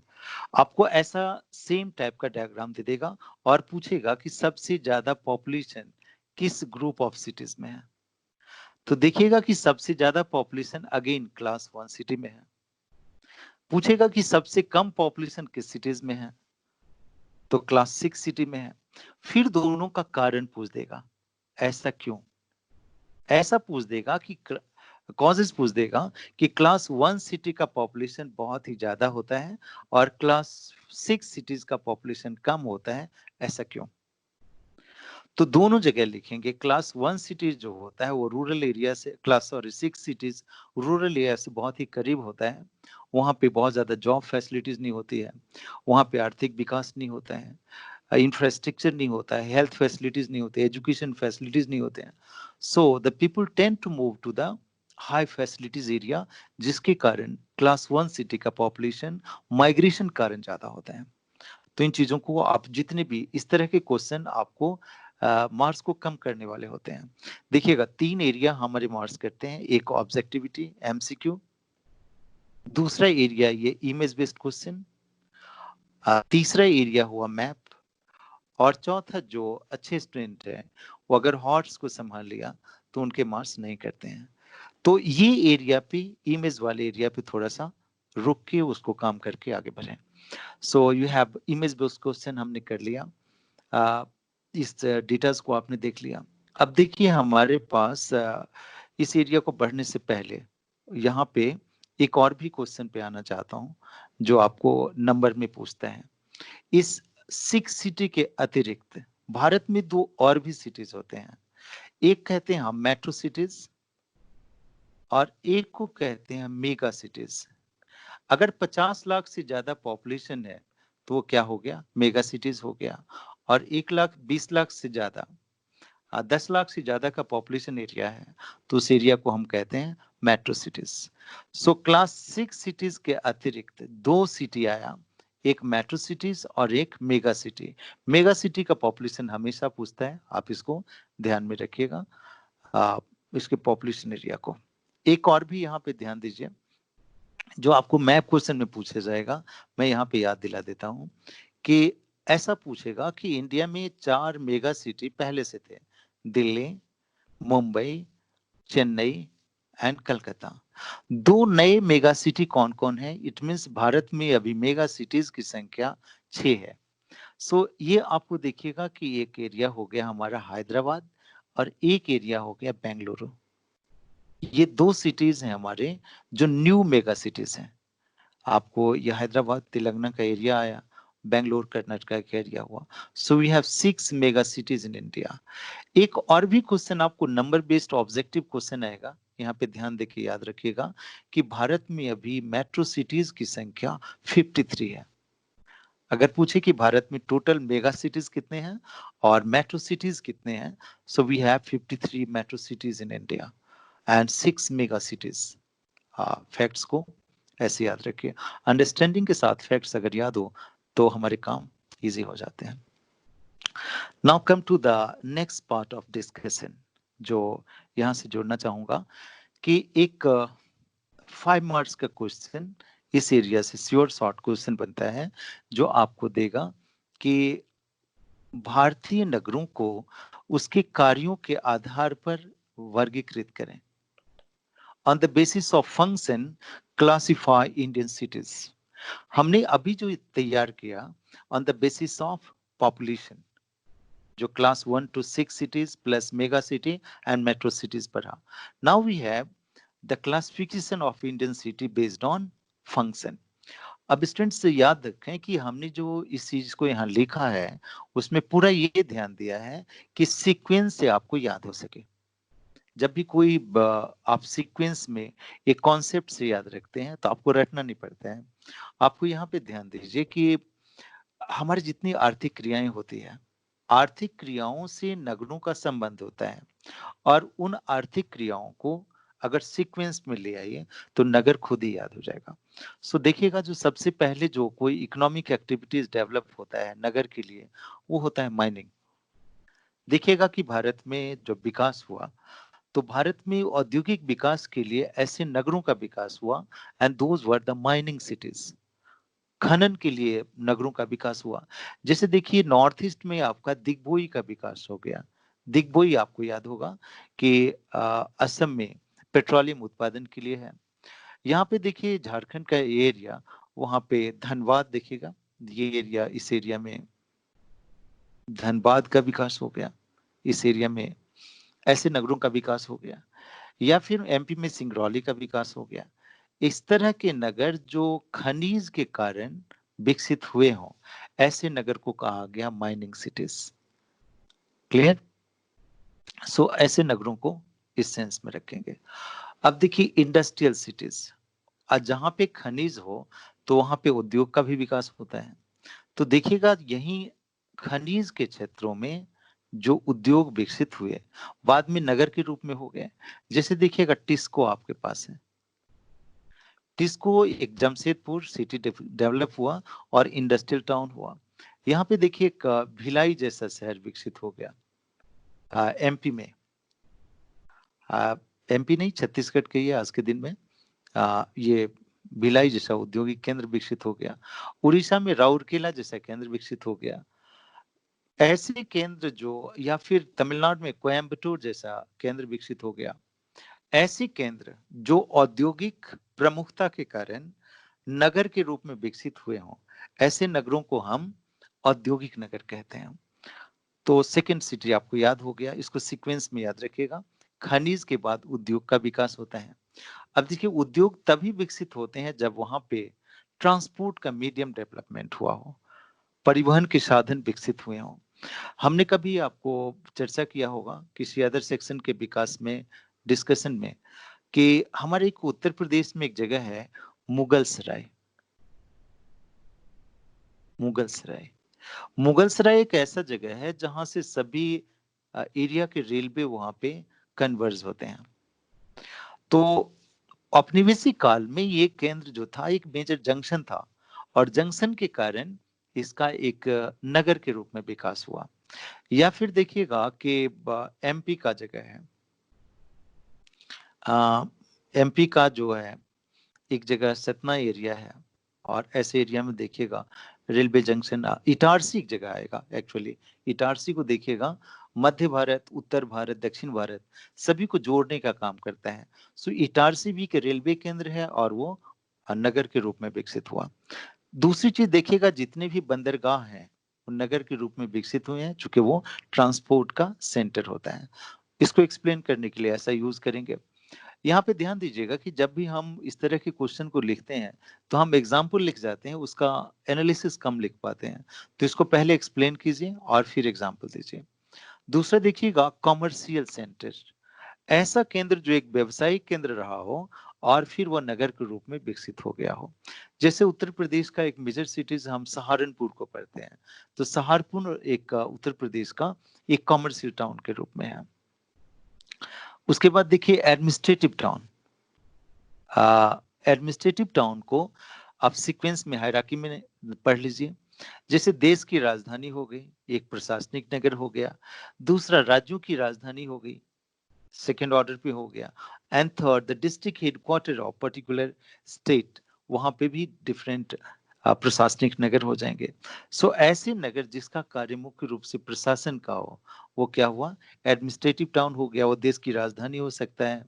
आपको ऐसा सेम टाइप का डायग्राम दे देगा और पूछेगा कि सबसे ज्यादा पॉपुलेशन किस ग्रुप ऑफ सिटीज में है। तो देखिएगा कि सबसे ज्यादा पॉपुलेशन अगेन क्लास 1 सिटी में है। पूछेगा कि सबसे कम पॉपुलेशन किस सिटीज में है, तो क्लास 6 सिटी में है। फिर दोनों का कारण पूछ देगा, ऐसा क्यों। ऐसा पूछ देगा कि कॉजेस पूछ देगा कि क्लास 1 सिटी का पॉपुलेशन बहुत ही ज्यादा होता है और क्लास 6 सिटीज का पॉपुलेशन कम होता है, ऐसा क्यों। तो दोनों जगह लिखेंगे। क्लास 1 सिटीज जो होता है वो रूरल एरिया से, क्लास 6 सिटीज रूरल एरिया से बहुत ही करीब होता है। वहां पे बहुत ज्यादा जॉब फैसिलिटीज नहीं होती है, वहां पे आर्थिक विकास नहीं होता है, इंफ्रास्ट्रक्चर नहीं होता है, हेल्थ फैसिलिटीज नहीं होते, एजुकेशन फैसिलिटीज नहीं होते हैं। So the people tend to move to the high facilities area, जिसके कारण क्लास 1 सिटी का पॉपुलेशन माइग्रेशन कारण ज्यादा होता है। तो इन चीजों को आप जितने भी इस तरह के क्वेश्चन आपको मार्क्स को कम करने वाले होते हैं। देखिएगा 3 एरिया हमारे मार्क्स करते हैं, एक ऑब्जेक्टिविटी एमसीक्यू, दूसरा एरिया ये इमेज बेस्ड क्वेश्चन, तीसरा एरिया हुआ मैप, और चौथा जो अच्छे स्टूडेंट है वो अगर हॉट्स को संभाल लिया तो उनके मार्क्स नहीं करते हैं। तो ये एरिया पे, इमेज वाले एरिया पे थोड़ा सा रुक के उसको काम करके आगे बढ़े। So you have image based question हमने कर लिया, इस डेटास को आपने देख लिया। अब देखिए हमारे पास इस एरिया को बढ़ने से पहले यहाँ पे एक और भी क्वेश्चन पे आना चाहता हूँ जो आपको नंबर में पूछता है। इस 6 सिटी के अतिरिक्त भारत में 2 और भी सिटीज होते हैं। एक कहते हैं हम मेट्रो सिटीज और एक को कहते हैं मेगा सिटीज। अगर 50 लाख से ज्यादा पॉपुलेशन है तो वो क्या हो गया, मेगा सिटीज हो गया। और 1,20,00,000 से ज्यादा, 10 लाख से ज्यादा का पॉपुलेशन एरिया है तो उस एरिया को हम कहते हैं metro cities. So class 6 cities के अतिरिक्त 2 सिटी आया, एक मेट्रो सिटीज और एक मेगा सिटी। मेगा सिटी का पॉपुलेशन हमेशा पूछता है, आप इसको ध्यान में रखिएगा, इसके पॉपुलेशन एरिया को। एक और भी यहाँ पे ध्यान दीजिए जो आपको मैप क्वेश्चन में पूछा जाएगा, मैं यहाँ पे याद दिला देता हूँ कि ऐसा पूछेगा कि इंडिया में 4 मेगा सिटी पहले से थे, दिल्ली, मुंबई, चेन्नई एंड कलकत्ता। 2 नए मेगा सिटी कौन कौन है, इट मींस भारत में अभी मेगा सिटीज की संख्या 6 है। सो ये आपको देखिएगा कि एक एरिया हो गया हमारा हैदराबाद और एक एरिया हो गया बेंगलुरु। ये 2 सिटीज हैं हमारे जो न्यू मेगा सिटीज हैं। आपको ये हैदराबाद तेलंगाना का एरिया आया, बेंगलोर कर्नाटका का एरिया हुआ। So we have 6 mega cities in India. एक और भी क्वेश्चन आपको नंबर बेस्ड ऑब्जेक्टिव क्वेश्चन आएगा, यहाँ पे ध्यान देके याद रखिएगा कि भारत में अभी मेट्रो सिटीज की संख्या 53 है। अगर पूछे कि भारत में टोटल मेगा सिटीज कितने हैं और मेट्रो सिटीज कितने हैं, so we have 53 metro cities in India and 6 mega cities. Facts को ऐसे याद रखिए, अंडरस्टैंडिंग के साथ फैक्ट्स अगर याद हो तो हमारे काम इजी हो जाते हैं। Now come to the next part of discussion, जो यहाँ से जोड़ना चाहूंगा कि एक 5 मार्क्स का क्वेश्चन इस एरिया से श्योर शॉर्ट क्वेश्चन बनता है जो आपको देगा कि भारतीय नगरों को उसके कार्यों के आधार पर वर्गीकृत करें। On the basis of function classify Indian cities. हमने अभी जो तैयार किया on the basis of population, जो class 1 to 6 cities plus mega city and metro cities पढ़ा। Now we have the classification of Indian city based on function। अब students याद रखें कि हमने जो इस चीज को यहाँ लिखा है उसमें पूरा ये ध्यान दिया है कि सीक्वेंस से आपको याद हो सके। जब भी कोई आप सीक्वेंस में एक कॉन्सेप्ट से याद रखते हैं तो आपको रटना नहीं पड़ता है। आपको यहाँ पे ध्यान दीजिए कि हमारी जितनी आर्थिक क्रियाएं होती है, आर्थिक क्रियाओं से नगरों का संबंध होता है, और उन आर्थिक क्रियाओं को अगर सीक्वेंस में ले आइए तो नगर खुद ही याद हो जाएगा। सो देखिएगा, जो सबसे पहले जो कोई इकोनॉमिक एक्टिविटीज डेवलप होता है नगर के लिए, वो होता है माइनिंग। देखिएगा कि भारत में जब विकास हुआ तो भारत में औद्योगिक विकास के लिए ऐसे नगरों का विकास हुआ, and those were the mining cities. खनन के लिए नगरों का विकास हुआ। जैसे देखिए नॉर्थ ईस्ट में आपका दिग्बोई का विकास हो गया। दिग्बोई आपको याद होगा कि असम में पेट्रोलियम उत्पादन के लिए है। यहाँ पे देखिए झारखंड का एरिया, वहां पे धनबाद देखिएगा, ये एरिया, इस एरिया में धनबाद का विकास हो गया, इस एरिया में ऐसे नगरों का विकास हो गया। या फिर एमपी में सिंगरौली का विकास हो गया। इस तरह के नगर जो खनिज के कारण विकसित हुए हों, ऐसे नगर को कहा गया माइनिंग सिटीज। क्लियर? सो ऐसे नगरों को इस सेंस में रखेंगे। अब देखिए इंडस्ट्रियल सिटीज, जहां पे खनिज हो तो वहां पे उद्योग का भी विकास होता है। तो देखिएगा यही खनिज के क्षेत्रों में जो उद्योग विकसित हुए बाद में नगर के रूप में हो गए। जैसे देखिएगा टिस्को आपके पास है, टिस्को एक जमशेदपुर सिटी डेवलप हुआ और इंडस्ट्रियल टाउन हुआ। यहाँ पे देखिए एक भिलाई जैसा शहर विकसित हो गया एमपी में। एमपी नहीं, छत्तीसगढ़ के ये आज के दिन में ये भिलाई जैसा औद्योगिक केंद्र विकसित हो गया। उड़ीसा में राउरकेला जैसा केंद्र विकसित हो गया। ऐसे केंद्र जो, या फिर तमिलनाडु में कोयम्बटूर जैसा केंद्र विकसित हो गया। ऐसे केंद्र जो औद्योगिक प्रमुखता के कारण नगर के रूप में विकसित हुए हों, ऐसे नगरों को हम औद्योगिक नगर कहते हैं। तो सेकंड सिटी आपको याद हो गया, इसको सीक्वेंस में याद रखिएगा। खनिज के बाद उद्योग का विकास होता है। अब देखिए उद्योग तभी विकसित होते हैं जब वहां पे ट्रांसपोर्ट का मीडियम डेवलपमेंट हुआ हो, परिवहन के साधन विकसित हुए हों। हमने कभी आपको चर्चा किया होगा किसी अदर सेक्शन के विकास में, डिस्कशन में, कि हमारे एक उत्तर प्रदेश में एक जगह है मुगल सराय। मुगल सराय, मुगल सराय एक ऐसा जगह है जहां से सभी एरिया के रेलवे वहां पे कन्वर्ज होते हैं। तो औपनिवेशिक काल में ये केंद्र जो था एक मेजर जंक्शन था, और जंक्शन के कारण इसका एक नगर के रूप में विकास हुआ। या फिर देखिएगा कि एमपी का जगह है, एमपी का जो है एक जगह सतना एरिया है, और ऐसे एरिया में देखिएगा रेलवे जंक्शन इटारसी एक जगह आएगा। एक्चुअली इटारसी को देखिएगा, मध्य भारत, उत्तर भारत, दक्षिण भारत सभी को जोड़ने का काम करता है। सो इटारसी भी के रेलवे केंद्र है और वो नगर के रूप में विकसित हुआ। दूसरी चीज देखिएगा, जितने भी बंदरगाह हैं वो नगर के रूप में विकसित हुए हैं, चूंकि वो ट्रांसपोर्ट का सेंटर होता है। इसको एक्सप्लेन करने के लिए ऐसा यूज करेंगे। यहाँ पे ध्यान दीजिएगा कि जब भी हम इस तरह के क्वेश्चन को लिखते हैं तो हम एग्जाम्पल लिख जाते हैं, उसका एनालिसिस कम लिख पाते हैं। तो इसको पहले एक्सप्लेन कीजिए और फिर एग्जाम्पल दीजिए। दूसरा देखिएगा कॉमर्शियल सेंटर, ऐसा केंद्र जो एक व्यावसायिक केंद्र रहा हो और फिर वह नगर के रूप में विकसित हो गया हो। जैसे उत्तर प्रदेश का एक मेजर सिटीज हम सहारनपुर को पढ़ते हैं, तो सहारनपुर एक उत्तर प्रदेश का एक कॉमर्शियल टाउन के रूप में है। उसके बाद देखिए एडमिनिस्ट्रेटिव टाउन। एडमिनिस्ट्रेटिव टाउन को आप सीक्वेंस में, हायरार्की में पढ़ लीजिए। जैसे देश की राजधानी हो गई, एक प्रशासनिक नगर हो गया। दूसरा राज्यों की राजधानी हो गई, सेकेंड ऑर्डर पे हो गया। And third the district headquarter of particular state, वहां पे भी डिफरेंट प्रशासनिक नगर हो जाएंगे। सो ऐसे नगर जिसका कार्य मुख्य रूप से प्रशासन का हो, वो क्या हुआ, एडमिनिस्ट्रेटिव टाउन हो गया। वो देश की राजधानी हो सकता है,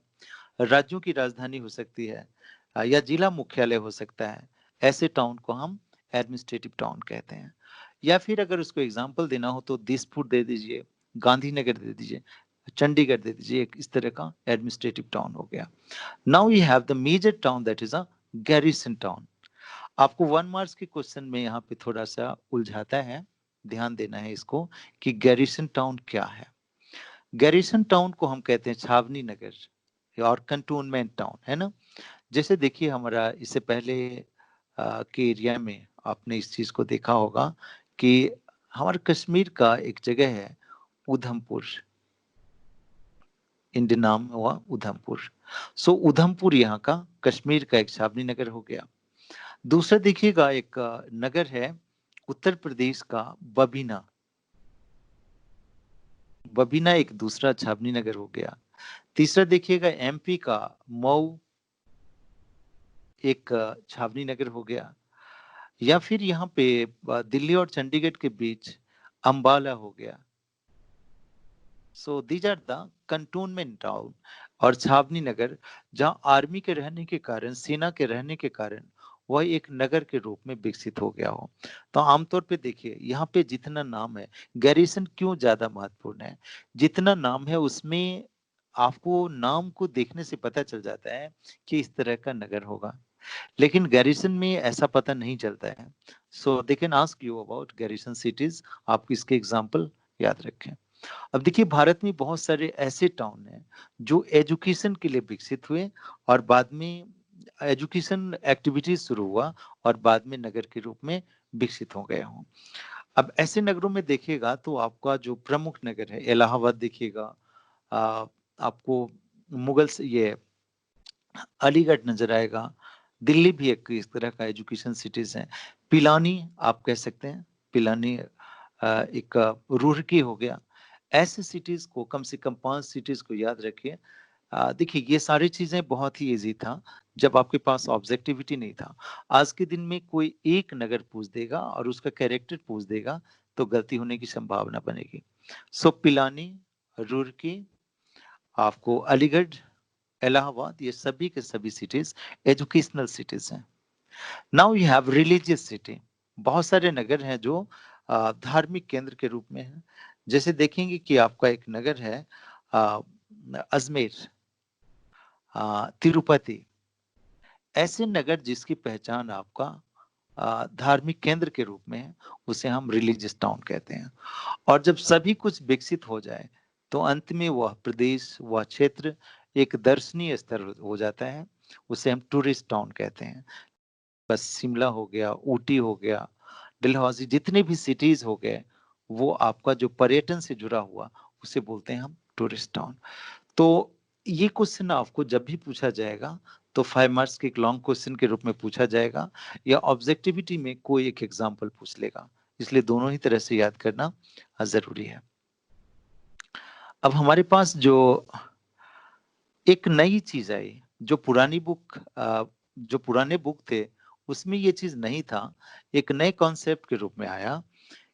राज्यों की राजधानी हो सकती है, या जिला मुख्यालय हो सकता है। ऐसे टाउन को हम एडमिनिस्ट्रेटिव टाउन कहते हैं। या फिर अगर उसको एग्जांपल देना हो तो दिसपुर दे दीजिए, गांधीनगर दे दीजिए, चंडीगढ़ दे दीजिए, एक इस तरह का एडमिनिस्ट्रेटिव टाउन हो गया। Now you have the major town that is a garrison town. आपको 1 मार्क्स के क्वेश्चन में यहाँ पे थोड़ा सा उलझाता है, ध्यान देना है इसको कि गैरिसन टाउन क्या है। गैरिसन टाउन को हम कहते हैं छावनी नगर और कंटोनमेंट टाउन, है ना। जैसे देखिए हमारा इससे पहले के एरिया में आपने इस चीज को देखा होगा कि हमारे कश्मीर का एक जगह है उधमपुर, इंडियन नाम हुआ उधमपुर। सो उधमपुर यहाँ का कश्मीर का एक छावनी नगर हो गया। दूसरा देखिएगा एक नगर है उत्तर प्रदेश का बबीना, बबीना एक दूसरा छावनी नगर हो गया। तीसरा देखिएगा एमपी का मऊ, एक छावनी नगर हो गया। या फिर यहाँ पे दिल्ली और चंडीगढ़ के बीच अंबाला हो गया। So these are the cantonment town और छावनी नगर, जहाँ आर्मी के रहने के कारण, सेना के रहने के कारण वह एक नगर के रूप में विकसित हो गया हो। तो आमतौर पे देखिए यहाँ पे जितना नाम है, गैरिसन क्यों ज्यादा महत्वपूर्ण है, जितना नाम है उसमें आपको नाम को देखने से पता चल जाता है कि इस तरह का नगर होगा। लेकिन गैरिसन में ऐसा पता नहीं चलता है। So they can ask you about garrison cities, आप इसके एग्जाम्पल याद रखें। अब देखिए भारत में बहुत सारे ऐसे टाउन हैं जो एजुकेशन के लिए विकसित हुए और बाद में एजुकेशन एक्टिविटीज शुरू हुआ और बाद में नगर के रूप में विकसित हो गए हों। अब ऐसे नगरों में देखिएगा तो आपका जो प्रमुख नगर है इलाहाबाद देखिएगा, आपको मुगल से ये अलीगढ़ नजर आएगा। दिल्ली भी एक इस तरह का एजुकेशन सिटीज है। पिलानी आप कह सकते हैं, पिलानी एक रुड़की हो गया। ऐसे सिटीज को कम से कम 5 सिटीज को याद रखिए। देखिए ये सारी चीजें बहुत ही इजी था जब आपके पास ऑब्जेक्टिविटी नहीं था। आज के दिन में कोई एक नगर पूछ देगा और उसका कैरेक्टर पूछ देगा तो गलती होने की संभावना बनेगी। सो पिलानी, रुड़की, आपको अलीगढ़, इलाहाबाद, ये सभी के सभी सिटीज एजुकेशनल सिटीज हैं। Now you have religious city. बहुत सारे नगर हैं जो धार्मिक केंद्र के रूप में हैं। जैसे देखेंगे कि आपका एक नगर है अजमेर, तिरुपति। ऐसे नगर जिसकी पहचान आपका धार्मिक केंद्र के रूप में है, उसे हम रिलीजियस टाउन कहते हैं। और जब सभी कुछ विकसित हो जाए तो अंत में वह प्रदेश, वह क्षेत्र एक दर्शनीय स्थल हो जाता है, उसे हम टूरिस्ट टाउन कहते हैं। बस शिमला हो गया, ऊटी हो गया, डलहौजी, जितने भी सिटीज हो गए, वो आपका जो पर्यटन से जुड़ा हुआ उसे बोलते हैं हम टूरिस्ट टाउन। तो ये क्वेश्चन आपको जब भी पूछा जाएगा तो 5 मार्क्स के एक लॉन्ग क्वेश्चन के रूप में पूछा जाएगा या ऑब्जेक्टिविटी में कोई एक एग्जाम्पल पूछ लेगा, इसलिए दोनों ही तरह से याद करना जरूरी है। अब हमारे पास जो एक नई चीज आई, जो पुरानी बुक जो पुराने बुक थे उसमें ये चीज नहीं था, एक नए कॉन्सेप्ट के रूप में आया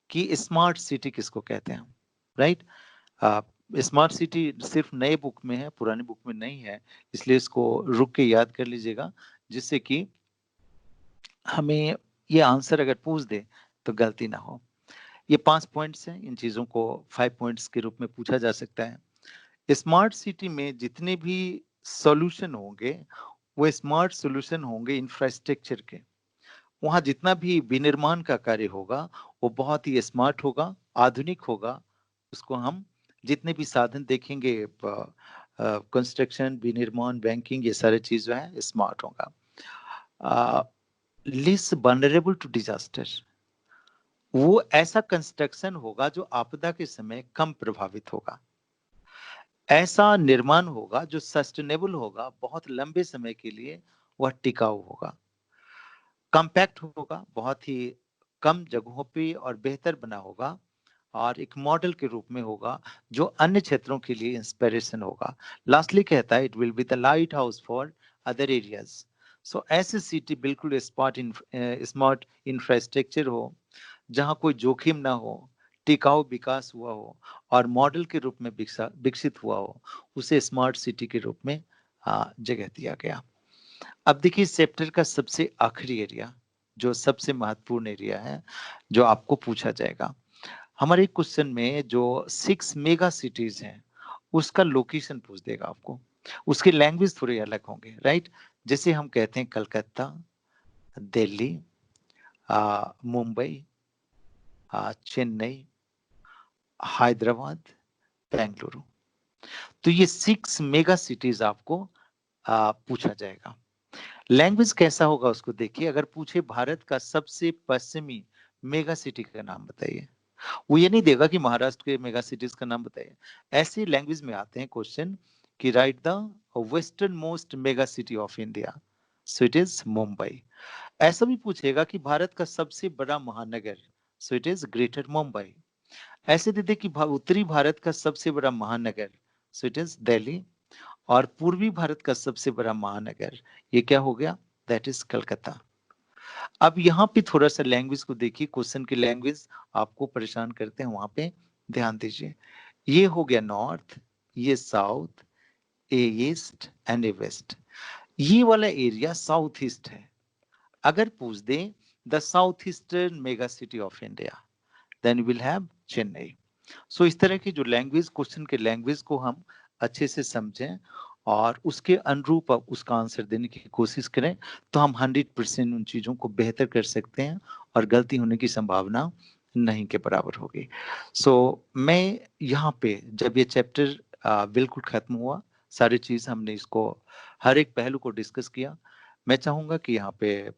कि स्मार्ट सिटी किसको कहते हैं, राइट। स्मार्ट सिटी सिर्फ नए बुक में है, पुरानी बुक में नहीं है, इसलिए इसको रुक के याद कर लीजिएगा, जिससे कि हमें ये आंसर अगर पूछ दे तो गलती ना हो। ये 5 पॉइंट्स हैं, इन चीजों को 5 पॉइंट्स के रूप में पूछा जा सकता है। स्मार्ट सिटी में जितने भी सॉल्यूशन होंगे वो स्मार्ट सॉल्यूशन होंगे इंफ्रास्ट्रक्चर के। वहां जितना भी विनिर्माण का कार्य होगा वो बहुत ही स्मार्ट होगा, आधुनिक होगा। उसको हम जितने भी साधन देखेंगे, कंस्ट्रक्शन, विनिर्माण, बैंकिंग, ये सारे चीज जो है स्मार्ट होगा। लिस्ट वनरेबल टू डिजास्टर, वो ऐसा कंस्ट्रक्शन होगा जो आपदा के समय कम प्रभावित होगा। ऐसा निर्माण होगा जो सस्टेनेबल होगा, बहुत लंबे समय के लिए वह टिकाऊ होगा। कॉम्पैक्ट होगा, बहुत ही कम जगहों पे और बेहतर बना होगा, और एक मॉडल के रूप में होगा जो अन्य क्षेत्रों के लिए इंस्पिरेशन होगा। लास्टली कहता है it will be the light house for other areas. So ऐसे सिटी बिल्कुल स्मार्ट इंफ्रास्ट्रक्चर हो, जहां कोई जोखिम ना हो, टिकाऊ विकास हुआ हो और मॉडल के रूप में विकसित हुआ हो, उसे स्मार्ट सिटी के रूप में जगह दिया गया। अब देखिए इस चैप्टर का सबसे आखिरी एरिया, जो सबसे महत्वपूर्ण एरिया है, जो आपको पूछा जाएगा हमारे क्वेश्चन में, जो 6 मेगा सिटीज हैं उसका लोकेशन पूछ देगा आपको। उसके लैंग्वेज थोड़े अलग होंगे, राइट? जैसे हम कहते हैं कलकत्ता, दिल्ली, मुंबई, चेन्नई, हैदराबाद, बेंगलुरु। तो ये 6 मेगा सिटीज आपको पूछा जाएगा। लैंग्वेज कैसा होगा उसको देखिए। अगर पूछे भारत का सबसे पश्चिमी मेगा सिटी का नाम बताइए, वो ये नहीं देगा कि महाराष्ट्र के मेगा सिटीज का नाम बताइए। ऐसी लैंग्वेज में आते हैं क्वेश्चन कि right the western most mega city of India, so it is Mumbai. ऐसा भी पूछेगा कि भारत का सबसे बड़ा महानगर, so it is greater Mumbai. ऐसे दे दे कि उत्तरी भारत का सबसे बड़ा महानगर, सो इट इज दिल्ली। और पूर्वी भारत का सबसे बड़ा महानगर, ये क्या हो गया? That is Calcutta. अब यहाँ पे थोड़ा सा लैंग्वेज को देखिए, क्वेश्चन की लैंग्वेज आपको परेशान करते हैं, वहां पे ध्यान दीजिए। ये हो गया नॉर्थ, ये south, a east and a west. ये वाला एरिया साउथ ईस्ट है। अगर पूछ they the south eastern mega city of India, then will have Chennai. So इस तरह की जो लैंग्वेज, क्वेश्चन के लैंग्वेज को हम अच्छे से समझें और उसके अनुरूप उसका आंसर देने की कोशिश करें, तो हम 100% उन चीजों को बेहतर कर सकते हैं और गलती होने की संभावना नहीं के बराबर होगी। सो मैं यहाँ पे जब ये चैप्टर बिल्कुल खत्म हुआ, सारी चीज हमने इसको हर एक पहलू को डिस्कस किया, मैं चाहूंगा कि यहाँ पे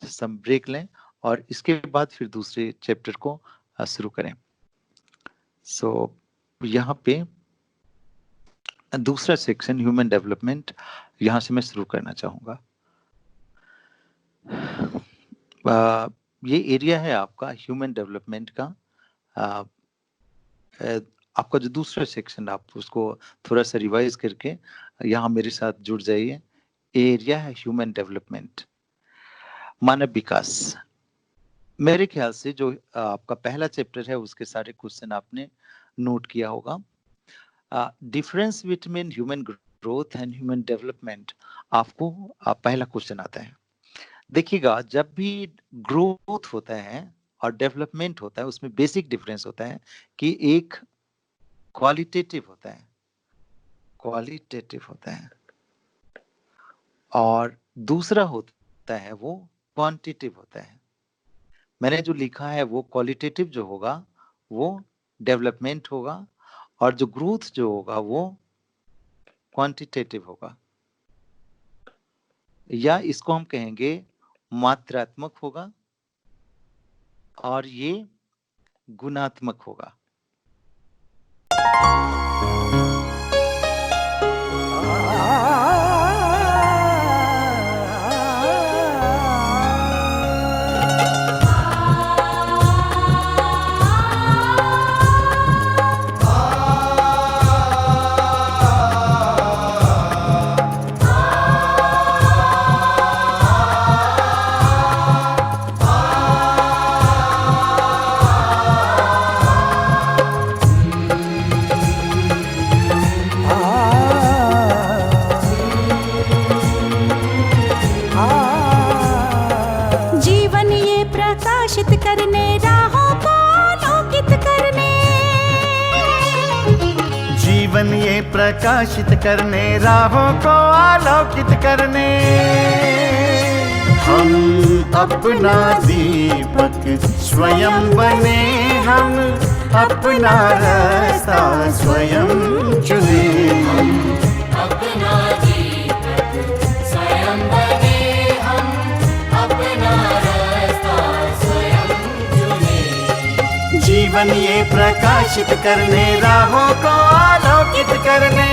सम ब्रेक लें और इसके बाद फिर दूसरे चैप्टर को शुरू करें। सो यहाँ पे दूसरा सेक्शन ह्यूमन डेवलपमेंट, यहां से मैं शुरू करना चाहूंगा। ये एरिया है आपका ह्यूमन डेवलपमेंट का। आपका जो दूसरा सेक्शन, आप उसको थोड़ा सा रिवाइज करके यहाँ मेरे साथ जुड़ जाइए। एरिया है ह्यूमन डेवलपमेंट, मानव विकास। मेरे ख्याल से जो आपका पहला चैप्टर है उसके सारे क्वेश्चन आपने नोट किया होगा। Difference between human growth and human development, आपको पहला क्वेश्चन आता है। देखिएगा, जब भी ग्रोथ होता है और डेवलपमेंट होता है, उसमें बेसिक डिफरेंस होता है कि एक क्वालिटेटिव होता है, क्वालिटेटिव होता है, और दूसरा होता है वो क्वांटिटेटिव होता है। मैंने जो लिखा है वो क्वालिटेटिव जो होगा वो डेवलपमेंट होगा, और जो ग्रोथ जो होगा वो क्वांटिटेटिव होगा, या इसको हम कहेंगे मात्रात्मक होगा और ये गुणात्मक होगा। प्रकाशित करने, राहों को आलोकित करने, हम अपना दीपक स्वयं बने, हम अपना रास्ता स्वयं चुने। हम अपना दीपक स्वयं बने, हम अपना रास्ता स्वयं चुने। जीवन ये प्रकाशित करने, राहों को आलोकित करने।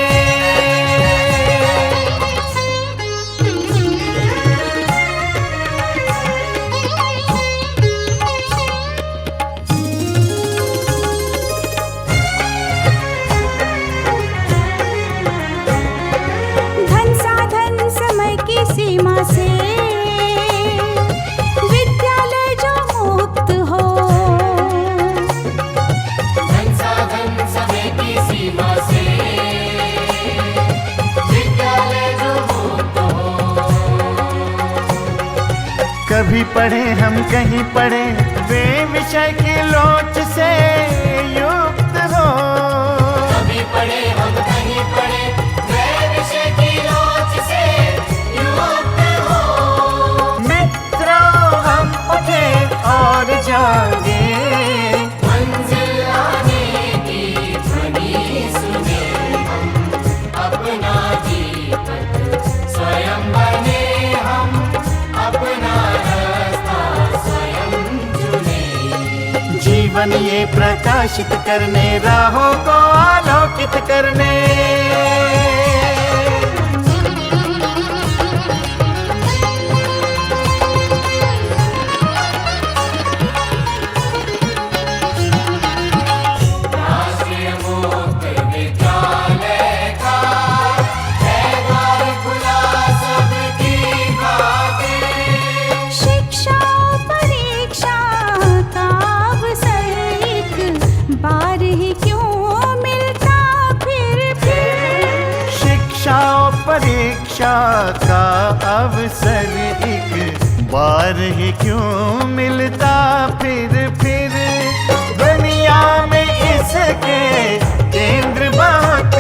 धन साधन समय की सीमा से विद्यालय जो मुक्त हो, धन साधन समय की सीमा से कभी पढ़े हम कहीं पढ़े, वे विषय की लोच से युक्त हो। कभी पढ़े हम कहीं पढ़े, वे विषय की लोच से युक्त हो। मित्रों हम उठे और जागे, मंजिल आने की ध्वनि सुने हम, अपना दीपक स्वयं बने हम, अपना रास्ता स्वयं चुने। जीवन ये प्रकाशित करने, राहों को आलोकित करने। राष्ट्रीय मुक्त विद्यालय का है द्वार खुला सबकी खातिर। शिक्षा परीक्षा का अवसर एक बार ही क्यों मिलता फिर। शिक्षा और परीक्षा का अवसर एक बार ही क्यों मिलता फिर। दुनिया में इसके केंद्र बहुत,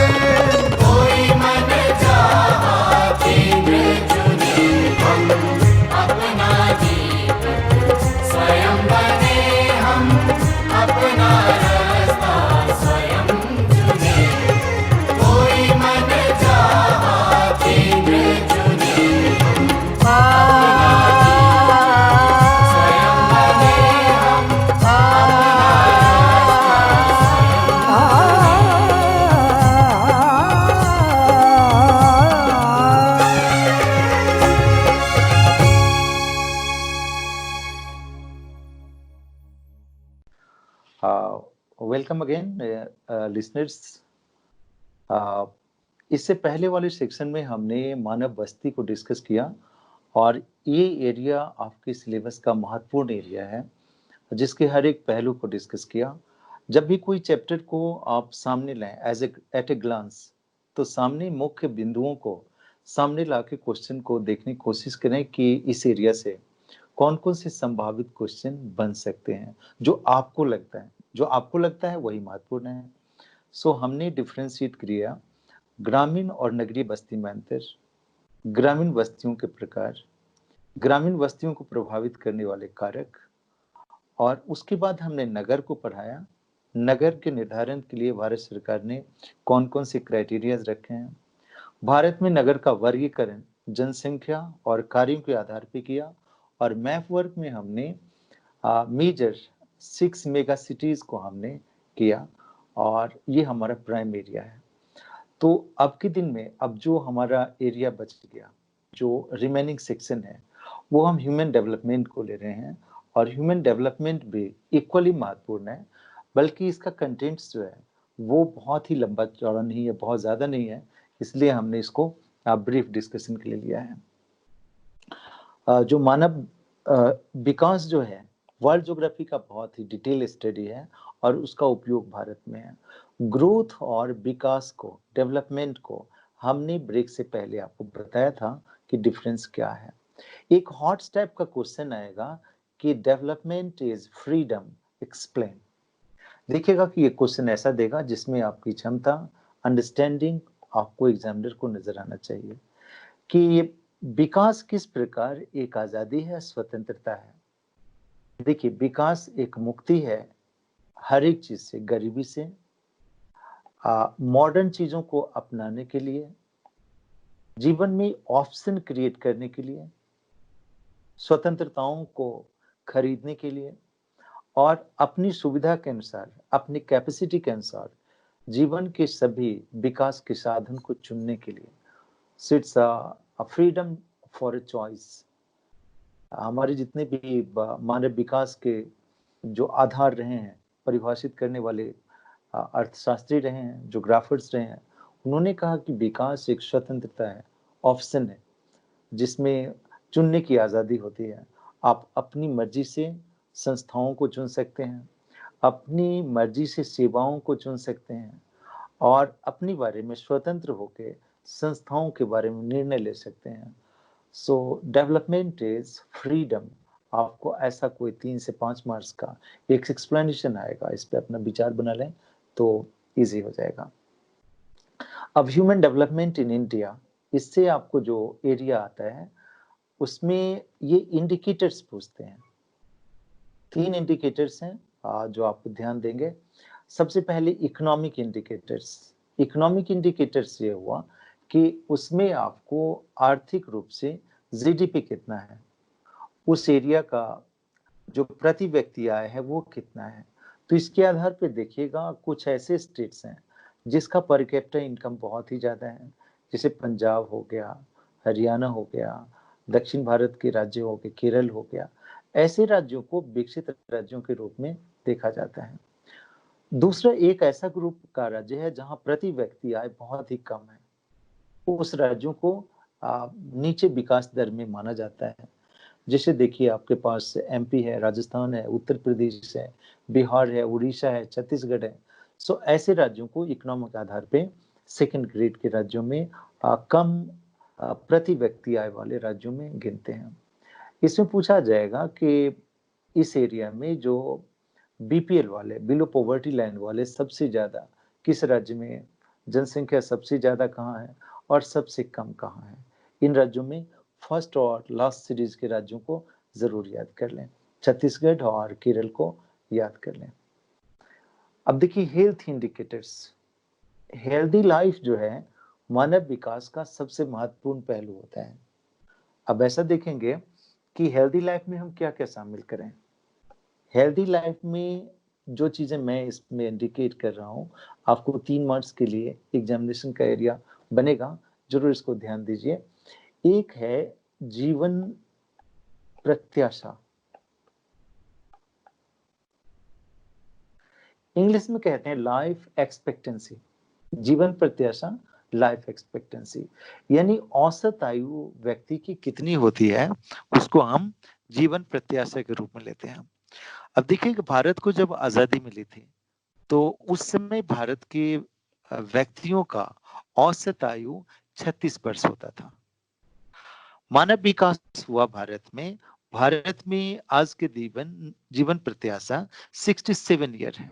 कोई मन चाहा केंद्र चुने हम, अपना दीपक स्वयं बने हम, अपना रास्ता स्वयं चुने। कोई मन चाहा केंद्र चुने हम, स्वयं बने हम, वेलकम अगेन लिसनर्स। इससे पहले वाले सेक्शन में हमने मानव बस्ती को डिस्कस किया और ये एरिया आपके सिलेबस का महत्वपूर्ण एरिया है, जिसके हर एक पहलू को डिस्कस किया। जब भी कोई चैप्टर को आप सामने लाएं एट ए ग्लांस, तो सामने मुख्य बिंदुओं को सामने ला के क्वेश्चन को देखने की कोशिश करें कि इस एरिया से कौन कौन से संभावित क्वेश्चन बन सकते हैं। जो आपको लगता है वही महत्वपूर्ण है। सो हमने डिफरेंशिएट किया ग्रामीण और नगरीय बस्ती में अंतर, ग्रामीण बस्तियों के प्रकार, ग्रामीण बस्तियों को प्रभावित करने वाले कारक, और उसके बाद हमने नगर को पढ़ाया। नगर के निर्धारण के लिए भारत सरकार ने कौन कौन से क्राइटेरियाज रखे हैं। भारत में नगर का वर्गीकरण जनसंख्या और कार्यों के आधार पर किया, और मैप वर्क में हमने मेजर 6 मेगा सिटीज को हमने किया, और ये हमारा प्राइम एरिया है। तो अब के दिन में अब जो हमारा एरिया बच गया, जो रिमेनिंग सेक्शन है, वो हम ह्यूमन डेवलपमेंट को ले रहे हैं। और ह्यूमन डेवलपमेंट भी इक्वली महत्वपूर्ण है, बल्कि इसका कंटेंट्स जो है वो बहुत ही लंबा चौड़ा नहीं है, बहुत ज़्यादा नहीं है, इसलिए हमने इसको ब्रीफ डिस्कशन के लिए लिया है। जो मानव विकास जो है वर्ल्ड ज्योग्राफी का बहुत ही डिटेल स्टडी है, और उसका उपयोग भारत में है। ग्रोथ और विकास को, डेवलपमेंट को हमने ब्रेक से पहले आपको बताया था कि डिफरेंस क्या है। एक हॉट टाइप का क्वेश्चन आएगा कि डेवलपमेंट इज फ्रीडम, एक्सप्लेन। देखिएगा कि ये क्वेश्चन ऐसा देगा जिसमें आपकी क्षमता, अंडरस्टैंडिंग आपको एग्जामिनर को नजर आना चाहिए कि ये विकास किस प्रकार एक आजादी है, स्वतंत्रता है। देखिए, विकास एक मुक्ति है हर एक चीज से, गरीबी से, मॉडर्न चीजों को अपनाने के लिए, जीवन में ऑप्शन क्रिएट करने के लिए, स्वतंत्रताओं को खरीदने के लिए, और अपनी सुविधा के अनुसार, अपनी कैपेसिटी के अनुसार जीवन के सभी विकास के साधन को चुनने के लिए। So it's a freedom for a choice. हमारे जितने भी मानव विकास के जो आधार रहे हैं, परिभाषित करने वाले अर्थशास्त्री रहे हैं, ज्योग्राफर्स रहे हैं, उन्होंने कहा कि विकास एक स्वतंत्रता है, ऑप्शन है, जिसमें चुनने की आज़ादी होती है। आप अपनी मर्जी से संस्थाओं को चुन सकते हैं, अपनी मर्जी से सेवाओं को चुन सकते हैं, और अपने बारे में स्वतंत्र होकर संस्थाओं के बारे में निर्णय ले सकते हैं। सो डेवलपमेंट इज फ्रीडम आपको ऐसा कोई 3 से 5 मार्क्स का एक एक्सप्लेनेशन आएगा, इस पे अपना विचार बना लें तो इजी हो जाएगा। अब ह्यूमन डेवलपमेंट इन इंडिया, इससे आपको जो एरिया आता है उसमें ये इंडिकेटर्स पूछते हैं। 3 इंडिकेटर्स हैं जो आप ध्यान देंगे। सबसे पहले इकोनॉमिक इंडिकेटर्स। इकोनॉमिक इंडिकेटर्स ये हुआ कि उसमें आपको आर्थिक रूप से जीडीपी कितना है, उस एरिया का जो प्रति व्यक्ति आय है वो कितना है। तो इसके आधार पर देखिएगा कुछ ऐसे स्टेट्स हैं जिसका पर कैपिटा इनकम बहुत ही ज्यादा है, जैसे पंजाब हो गया, हरियाणा हो गया, दक्षिण भारत के राज्य हो गए, केरल हो गया। ऐसे राज्यों को विकसित राज्यों के रूप में देखा जाता है। दूसरा एक ऐसा ग्रुप का राज्य है जहां प्रति व्यक्ति आय बहुत ही कम है, उस राज्यों को नीचे विकास दर में माना जाता है। जैसे देखिए आपके पास एमपी है, राजस्थान है, उत्तर प्रदेश है, बिहार है, उड़ीसा है, छत्तीसगढ़ है। सो ऐसे राज्यों को इकोनॉमिक आधार पे सेकंड ग्रेड के राज्यों में कम प्रति व्यक्ति आय वाले राज्यों में गिनते हैं। इसमें पूछा जाएगा कि इस एरिया में जो बीपीएल वाले, बिलो पॉवर्टी लाइन वाले सबसे ज्यादा किस राज्य में, जनसंख्या सबसे ज्यादा कहाँ है और सबसे कम कहाँ है। इन राज्यों में फर्स्ट और लास्ट सीरीज के राज्यों को जरूर याद कर लें, छत्तीसगढ़ और केरल को याद कर लें। अब देखिए हेल्थ इंडिकेटर्स। हेल्दी लाइफ जो है मानव विकास का सबसे महत्वपूर्ण पहलू होता है। अब ऐसा देखेंगे कि हेल्दी लाइफ में हम क्या क्या शामिल करें। हेल्दी लाइफ में जो चीजें मैं इसमें इंडिकेट कर रहा हूँ, आपको 3 मार्क्स के लिए एग्जामिनेशन का एरिया बनेगा, जरूर इसको ध्यान दीजिए। एक है जीवन प्रत्याशा, इंग्लिश में कहते हैं लाइफ एक्सपेक्टेंसी। जीवन प्रत्याशा, लाइफ एक्सपेक्टेंसी, यानी औसत आयु व्यक्ति की कितनी होती है उसको हम जीवन प्रत्याशा के रूप में लेते हैं। अब देखिए कि भारत को जब आजादी मिली थी तो उस समय भारत के व्यक्तियों का औसत आयु 36 वर्ष होता था। मानव विकास हुआ भारत में आज के जीवन प्रत्याशा 67 ईयर है।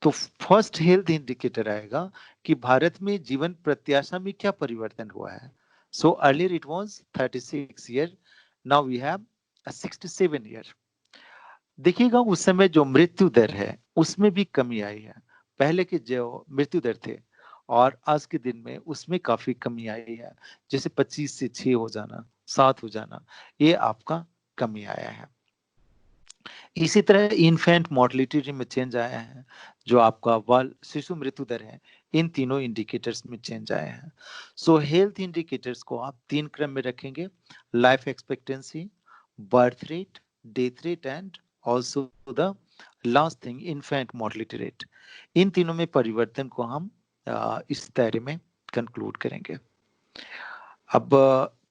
तो फर्स्ट हेल्थ इंडिकेटर आएगा कि भारत में जीवन प्रत्याशा में क्या परिवर्तन हुआ है। So earlier it was 36 year, now we have 67 year. देखिएगा उस समय जो मृत्यु दर है उसमें भी कमी आई है। पहले के जो मृत्यु दर थे और आज के दिन में उसमें काफी कमी आई है, जैसे 25 से 6 हो जाना, 7 हो जाना, ये आपका कमी आया है। इसी तरह इन्फेंट मोर्टेलिटी में चेंज आया है, जो आपका बाल शिशु मृत्यु दर है, इन तीनों इंडिकेटर्स में चेंज आया है। सो हेल्थ इंडिकेटर्स को आप 3 क्रम में रखेंगे, life expectancy, birth rate, death rate and also the last thing infant mortality rate. इन तीनों में परिवर्तन को हम इस दायरे में कंक्लूड करेंगे। अब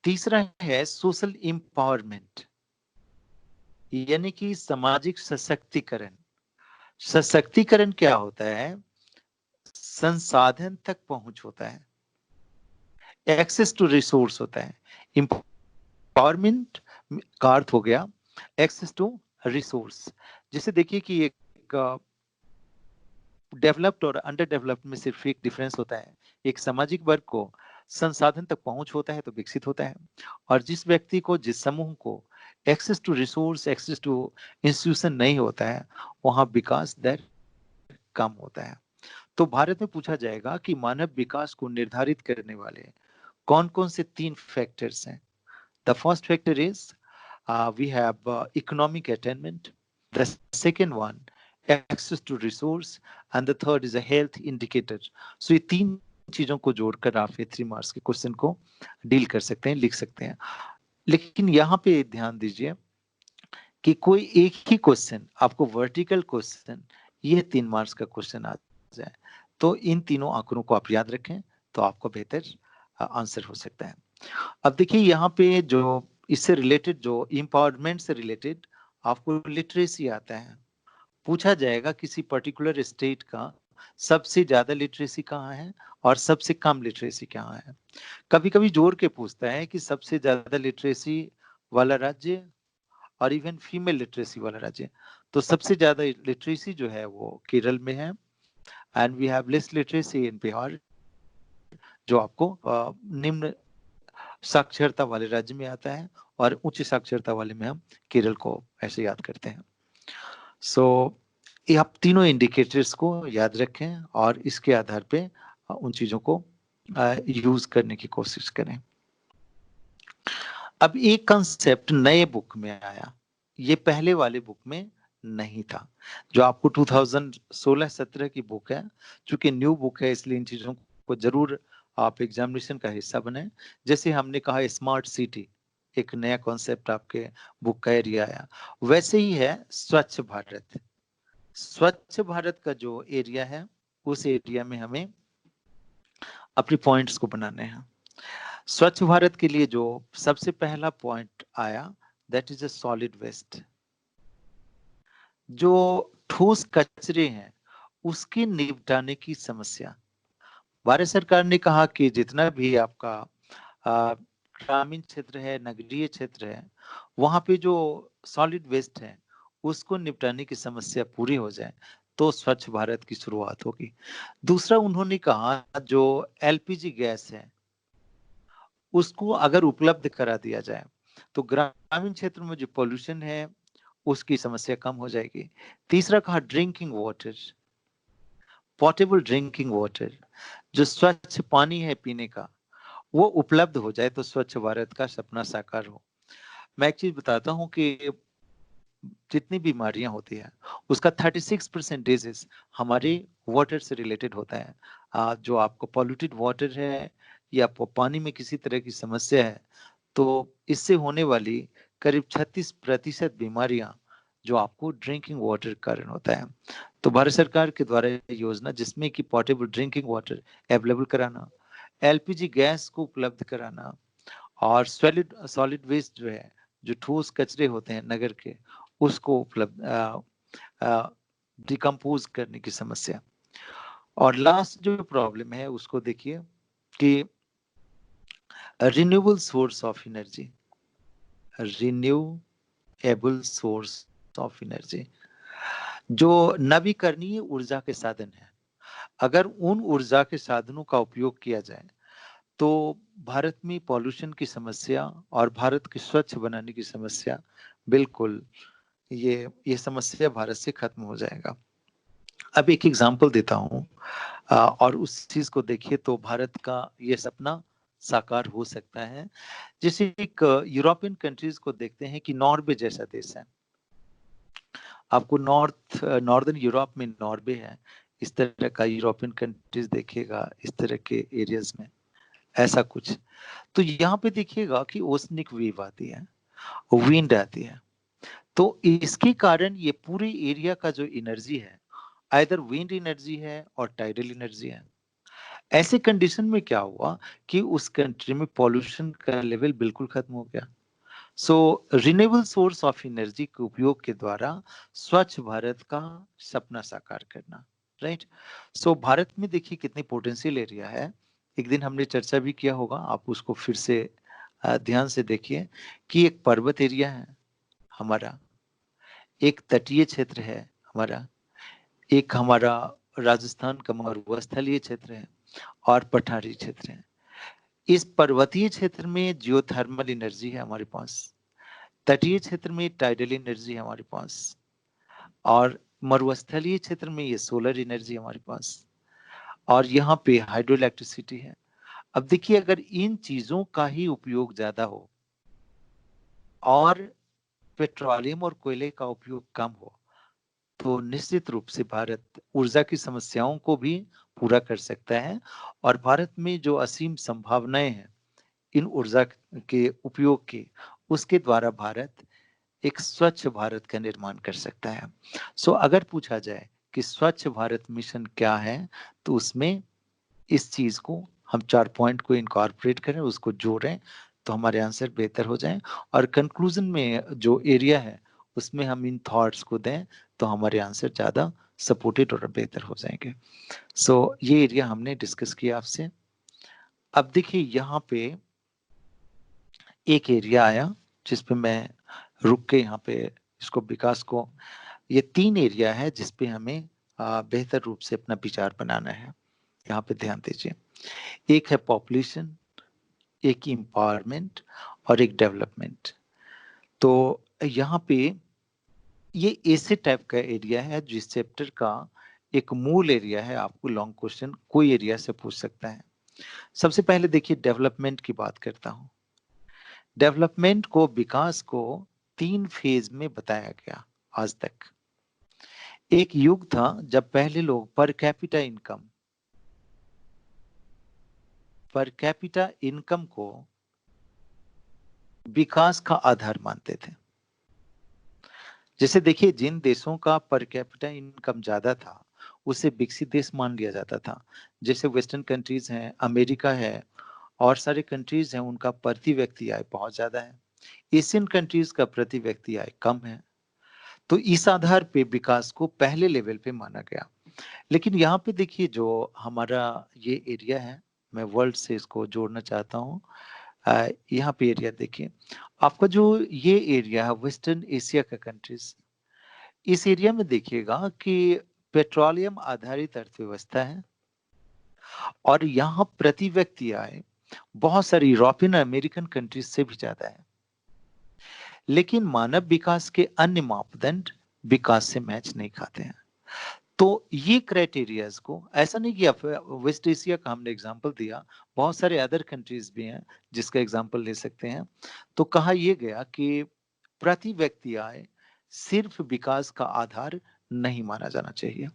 तीसरा है सोशल एम्पावरमेंट, यानी कि सामाजिक सशक्तिकरण। सशक्तिकरण क्या होता है? संसाधन तक पहुंच होता है, एक्सेस टू रिसोर्स होता है। एम्पावरमेंट का अर्थ हो गया एक्सेस टू रिसोर्स। जैसे देखिए कि एक डेवलप्ड और अंडर डेवलप्ड में सिर्फ एक डिफरेंस होता है, एक सामाजिक वर्ग को संसाधन तक पहुंच होता है तो विकसित होता है, और जिस व्यक्ति को, जिस समूह को access to resource, access to institution नहीं होता है, वहां विकास दर कम होता है। तो भारत में पूछा जाएगा कि मानव विकास को निर्धारित करने वाले कौन कौन से 3 फैक्टर्स हैं। The first factor is we have economic attainment, the second one access to resource, and the third is a health indicator. So ये 3 चीजों को जोड़कर आप ये 3 मार्क्स के क्वेश्चन को डील कर सकते हैं, लिख सकते हैं। लेकिन यहाँ पे ध्यान दीजिए कि कोई एक ही क्वेश्चन आपको वर्टिकल क्वेश्चन, ये 3 मार्क्स का क्वेश्चन आ जाए तो इन तीनों आंकड़ों को आप याद रखें तो आपको बेहतर आंसर हो सकता है। अब देखिए यहाँ पे जो इससे रिलेटेड, जो एम्पावरमेंट से रिलेटेड आपको लिटरेसी आता है। पूछा जाएगा किसी पर्टिकुलर स्टेट का सबसे ज्यादा लिटरेसी कहाँ है और सबसे कम लिटरेसी कहाँ है। कभी कभी जोड़ के पूछता है कि सबसे ज्यादा लिटरेसी वाला राज्य और इवन फीमेल लिटरेसी वाला राज्य। तो सबसे ज्यादा लिटरेसी जो है वो केरल में है, and we have less literacy in Bihar, जो आपको निम्न साक्षरता वाले राज्य में आता है, और उच्च साक्षरता वाले में हम केरल को ऐसे याद करते हैं। सो ये आप तीनों इंडिकेटर्स को याद रखें और इसके आधार पे उन चीजों को यूज करने की कोशिश करें। अब एक कंसेप्ट नए बुक में आया, ये पहले वाले बुक में नहीं था, जो आपको 2016-17 की बुक है। चूंकि न्यू बुक है इसलिए इन चीजों को जरूर आप एग्जामिनेशन का हिस्सा बने। जैसे हमने कहा स्मार्ट सिटी, एक नया कॉन्सेप्ट आपके बुक का एरिया आया, वैसे ही है स्वच्छ भारत। स्वच्छ भारत का जो एरिया है उस एरिया में हमें अपने पॉइंट्स को बनाने हैं। स्वच्छ भारत के लिए जो सबसे पहला पॉइंट आया, that is a solid waste. जो ठोस कचरे हैं उसके निपटाने की समस्या। भारत सरकार ने कहा कि जितना भी आपका ग्रामीण क्षेत्र है, नगरीय क्षेत्र है, वहां पे जो सॉलिड वेस्ट है उसको निपटाने की समस्या पूरी हो जाए तो स्वच्छ भारत की शुरुआत होगी। दूसरा उन्होंने कहा जो एलपीजी गैस है उसको अगर उपलब्ध करा दिया जाए तो ग्रामीण क्षेत्र में जो पोल्यूशन है उसकी समस्या कम हो जाएगी। तीसरा कहा drinking water, portable drinking water, जो स्वच्छ पानी है पीने का वो उपलब्ध हो जाए तो स्वच्छ भारत का सपना साकार हो। मैं एक चीज बताता हूँ कि जितनी बीमारियां होती है उसका 36% डिजीज हमारे वाटर से रिलेटेड होता है। जो आपको पॉल्यूटेड वाटर है या पानी में किसी तरह की समस्या है तो इससे होने वाली करीब 36% बीमारियां जो आपको ड्रिंकिंग वाटर के कारण होता है। तो भारत सरकार के द्वारा योजना जिसमें कि पोर्टेबल ड्रिंकिंग वाटर अवेलेबल कराना, एलपीजी गैस को उपलब्ध कराना, और सॉलिड वेस्ट जो है, जो ठोस कचरे होते हैं नगर के, उसको उपलब्ध डिकम्पोज करने की समस्या। और लास्ट जो प्रॉब्लम है उसको देखिए कि renewable source of energy, renewable source of energy, जो नवीकरणीय ऊर्जा के साधन है, अगर उन ऊर्जा के साधनों का उपयोग किया जाए तो भारत में पॉल्यूशन की समस्या और भारत की स्वच्छ बनाने की समस्या बिल्कुल ये समस्या भारत से खत्म हो जाएगा। अब एक एग्जांपल देता हूँ और उस चीज को देखिए तो भारत का ये सपना साकार हो सकता है। जैसे एक यूरोपियन कंट्रीज को देखते हैं कि नॉर्वे जैसा देश है, आपको नॉर्दर्न यूरोप में नॉर्वे है, इस तरह का यूरोपियन कंट्रीज देखिएगा इस तरह के एरियाज में ऐसा कुछ। तो यहाँ पे देखिएगा कि ओसनिक वेव आती है, विंड आती है, तो इसके कारण ये पूरे एरिया का जो एनर्जी है आइदर विंड एनर्जी है और टाइडल एनर्जी है। ऐसे कंडीशन में क्या हुआ कि उस कंट्री में पॉल्यूशन का लेवल बिल्कुल खत्म हो गया। सो रिन्यूएबल सोर्स ऑफ एनर्जी के उपयोग के द्वारा स्वच्छ भारत का सपना साकार करना, राइट। सो भारत में देखिए कितनी पोटेंशियल एरिया है, एक दिन हमने चर्चा भी किया होगा, आप उसको फिर से ध्यान से देखिए कि एक पर्वत एरिया है हमारा, एक तटीय क्षेत्र है हमारा, एक हमारा राजस्थान का मरुस्थलीय क्षेत्र है और पठारी क्षेत्र है। इस पर्वतीय क्षेत्र में जियोथर्मल एनर्जी है हमारे पास, तटीय क्षेत्र में टाइडल एनर्जी है हमारे पास, और मरुस्थलीय क्षेत्र में ये सोलर एनर्जी हमारे पास, और यहाँ पे हाइड्रो इलेक्ट्रिसिटी है। अब देखिए अगर इन चीजों का ही उपयोग ज्यादा हो और पेट्रोलियम और कोयले का उपयोग कम हो तो निश्चित रूप से भारत ऊर्जा की समस्याओं को भी पूरा कर सकता है, और भारत में जो असीम संभावनाएं हैं इन ऊर्जा के उपयोग की, उसके द्वारा भारत एक स्वच्छ भारत का निर्माण कर सकता है। सो अगर पूछा जाए कि स्वच्छ भारत मिशन क्या है तो उसमें इस चीज को हम 4 पॉइंट को इनकॉर्पोरेट करें, उसको जोड़ें तो हमारे आंसर बेहतर हो जाएं, और कंक्लूजन में जो एरिया है उसमें हम इन थॉट्स को दें तो हमारे आंसर ज्यादा सपोर्टेड और बेहतर हो जाएंगे। सो ये एरिया हमने डिस्कस किया आपसे। अब देखिए यहाँ पे एक एरिया आया जिसपे मैं रुक के यहाँ पे इसको विकास को, ये 3 एरिया है जिसपे हमें बेहतर रूप से अपना विचार बनाना है। यहाँ पे ध्यान दीजिए, एक है पॉपुलेशन, एक एम्पावरमेंट और एक डेवलपमेंट। तो यहाँ पे ये ऐसे टाइप का एरिया है जिस चैप्टर का एक मूल एरिया है। आपको लॉन्ग क्वेश्चन कोई एरिया से पूछ सकता है। सबसे पहले देखिए डेवलपमेंट की बात करता हूँ। डेवलपमेंट को, विकास को 3 फेज में बताया गया आज तक। एक युग था जब पहले लोग पर कैपिटा इनकम को विकास का आधार मानते थे। जैसे देखिए, जिन देशों का पर कैपिटा इनकम ज्यादा था उसे विकसित देश मान लिया जाता था। जैसे वेस्टर्न कंट्रीज हैं, अमेरिका है और सारे कंट्रीज हैं, उनका प्रति व्यक्ति आय बहुत ज्यादा है। एशियन कंट्रीज का प्रति व्यक्ति आय कम है। तो इस आधार पे विकास को पहले लेवल पे माना गया। लेकिन यहाँ पे देखिए, जो हमारा ये एरिया है, मैं वर्ल्ड से इसको जोड़ना चाहता हूँ। यहाँ पे एरिया देखिए, आपका जो ये एरिया है वेस्टर्न एशिया का कंट्रीज, इस एरिया में देखिएगा कि पेट्रोलियम आधारित अर्थव्यवस्था है और यहाँ प्रति व्यक्ति आय बहुत सारी यूरोपियन अमेरिकन कंट्रीज से भी ज्यादा है। लेकिन मानव विकास के अन्य मापदंड विकास से मैच नहीं खाते हैं। तो ये क्राइटेरियाज को, ऐसा नहीं कि वेस्ट एशिया का हमने एग्जांपल दिया, बहुत सारे अदर कंट्रीज भी हैं जिसका एग्जांपल ले सकते हैं। तो कहा यह गया कि प्रति व्यक्ति आय सिर्फ विकास का आधार नहीं माना जाना चाहिए।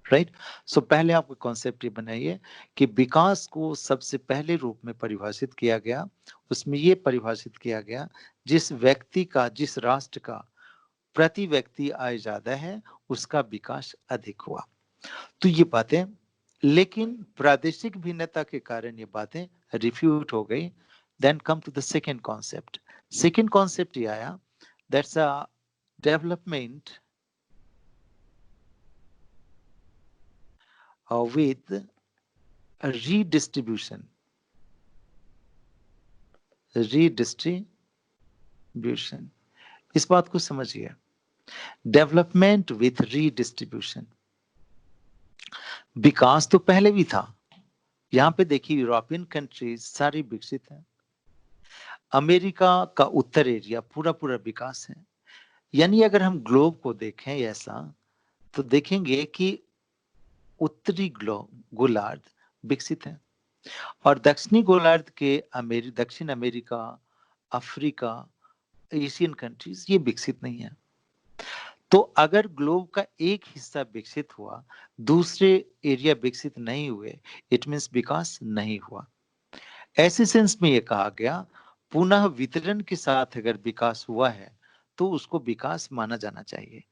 राइट? सो पहले आपको कॉन्सेप्ट ये बनाइए कि विकास को सबसे पहले रूप में परिभाषित किया गया, उसमें ये परिभाषित किया गया जिस व्यक्ति का, जिस राष्ट्र का प्रति व्यक्ति आय ज्यादा है उसका विकास अधिक हुआ। तो ये बातें, लेकिन प्रादेशिक भिन्नता के कारण ये बातें रिफ्यूट हो गई। Then come to the second concept. Second concept ये आया, that's a development with redistribution. इस बात को समझिए, डेवलपमेंट विथ रीडिस्ट्रीब्यूशन। विकास तो पहले भी था। यहाँ पे देखिए, यूरोपियन कंट्रीज सारी विकसित हैं, अमेरिका का उत्तर एरिया पूरा पूरा विकास है। यानी अगर हम ग्लोब को देखें ऐसा, तो देखेंगे कि उत्तरी गोलार्ध विकसित है और दक्षिणी गोलार्ध के दक्षिण अमेरिका, अफ्रीका, एशियन कंट्रीज ये विकसित नहीं है। तो अगर ग्लोब का एक हिस्सा विकसित हुआ, दूसरे एरिया विकसित नहीं हुए, इट मींस विकास नहीं हुआ। ऐसे सेंस में ये कहा गया, पुनः वितरण के साथ अगर विकास हुआ है तो उसको विकास माना जाना चाहिए।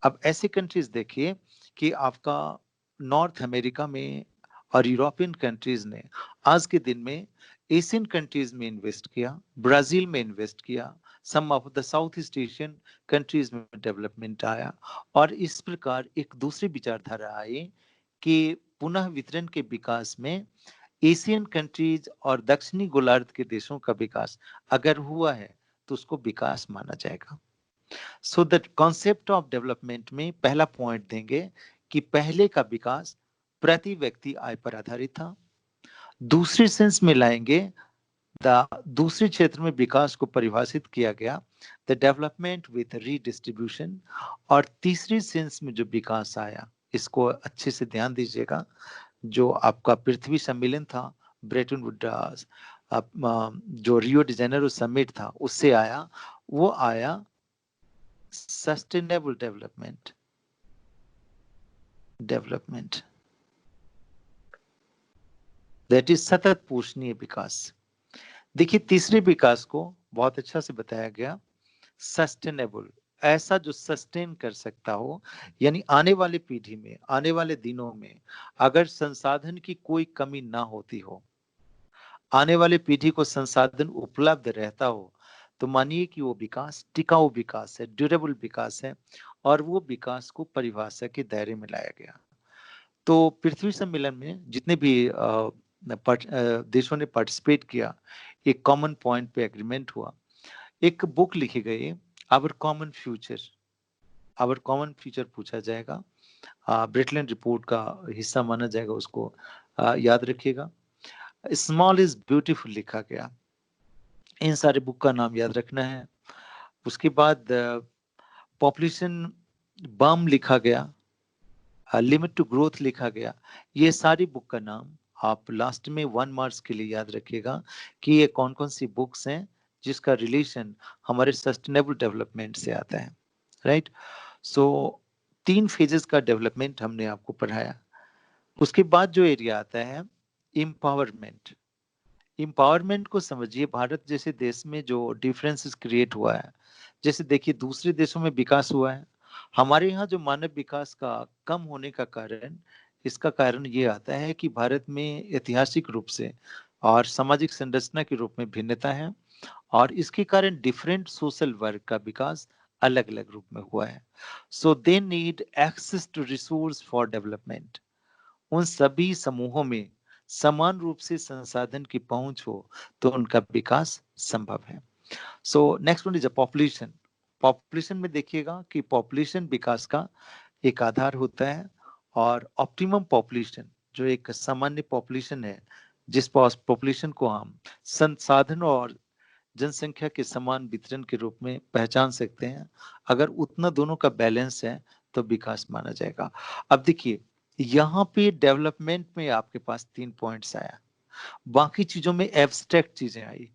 अब ऐसे कंट्रीज देखिए कि आपका नॉर्थ अमेरिका में और यूरोपियन कंट्रीज ने आज के दिन में एशियन कंट्रीज में इन्वेस्ट किया, ब्राजील में इन्वेस्ट किया, some of the south east Asian countries में डेवलपमेंट आया और इस प्रकार एक दूसरी विचारधारा आई कि पुनः वितरण के विकास में एशियन कंट्रीज और दक्षिणी गोलार्ध के देशों का विकास अगर हुआ है तो उसको विकास माना जाएगा। So the concept of development में पहला पॉइंट देंगे कि पहले का विकास प्रति व्यक्ति आय पर आधारित था। दूसरे सेंस में लाएंगे, दूसरे क्षेत्र में विकास को परिभाषित किया गया, द डेवलपमेंट विथ रीडिस्ट्रीब्यूशन। और तीसरी सेंस में जो विकास आया, इसको अच्छे से ध्यान दीजिएगा, जो आपका पृथ्वी सम्मेलन था, ब्रेटन वुड्स, जो रियो डी जेनेरो समिट था, उससे आया, वो आया सस्टेनेबल डेवलपमेंट, दैट इज सतत पोषणीय विकास। देखिए, तीसरे विकास को बहुत अच्छा से बताया गया, सस्टेनेबल, ऐसा जो सस्टेन कर सकता हो, यानी आने वाले पीढ़ी में, आने वाले दिनों में अगर संसाधन की कोई कमी ना होती हो, आने वाले पीढ़ी को संसाधन उपलब्ध रहता हो, तो मानिए कि वो विकास टिकाऊ विकास है, ड्यूरेबल विकास है, और वो विकास को परिभाषा के दायरे में लाया गया। तो पृथ्वी सम्मेलन में जितने भी देशों ने पार्टिसिपेट किया, एक कॉमन पॉइंट पे एग्रीमेंट हुआ। एक बुक लिखी गई आवर कॉमन फ्यूचर पूछा जाएगा। ब्रेटलैंड रिपोर्ट का हिस्सा माना जाएगा, उसको याद रखिएगा। स्मॉल इज ब्यूटीफुल लिखा गया, इन सारे बुक का नाम याद रखना है। उसके बाद पॉपुलेशन बम लिखा गया, लिमिट टू ग्रोथ लिखा गया। ये सारी बुक का नाम आप लास्ट में 1 मार्क्स के लिए याद रखिएगा कि ये कौन कौन सी बुक्स हैं जिसका रिलेशन हमारे सस्टेनेबल डेवलपमेंट से आता है, राइट। सो 3 फेजेस का डेवलपमेंट हमने आपको पढ़ाया। उसके बाद जो एरिया आता है इम्पावरमेंट को समझिए। भारत जैसे देश में जो डिफरेंसेस क्रिएट हुआ है, जैसे देखिए दूसरे देशों में विकास हुआ है, हमारे यहाँ जो मानव विकास का कम होने का कारण, इसका कारण ये आता है कि भारत में ऐतिहासिक रूप से और सामाजिक संरचना के रूप में भिन्नता है, और इसके कारण डिफरेंट सोशल वर्ग का विकास अलग अलग रूप में हुआ है। So they need access to resource for development. उन सभी समूहों में समान रूप से संसाधन की पहुंच हो तो उनका विकास संभव है। So next one is a population. Population में देखिएगा कि पॉपुलेशन विकास का एक आधार होता है, और ऑप्टिमम पॉपुलेशन जो एक सामान्य पॉपुलेशन है, जिस पॉपुलेशन को हम संसाधन और जनसंख्या के समान वितरण के रूप में पहचान सकते हैं, अगर उतना दोनों का बैलेंस है तो विकास माना जाएगा। अब देखिए यहाँ पे डेवलपमेंट में आपके पास 3 पॉइंट्स आया, बाकी चीजों में एब्स्ट्रैक्ट चीजें आई।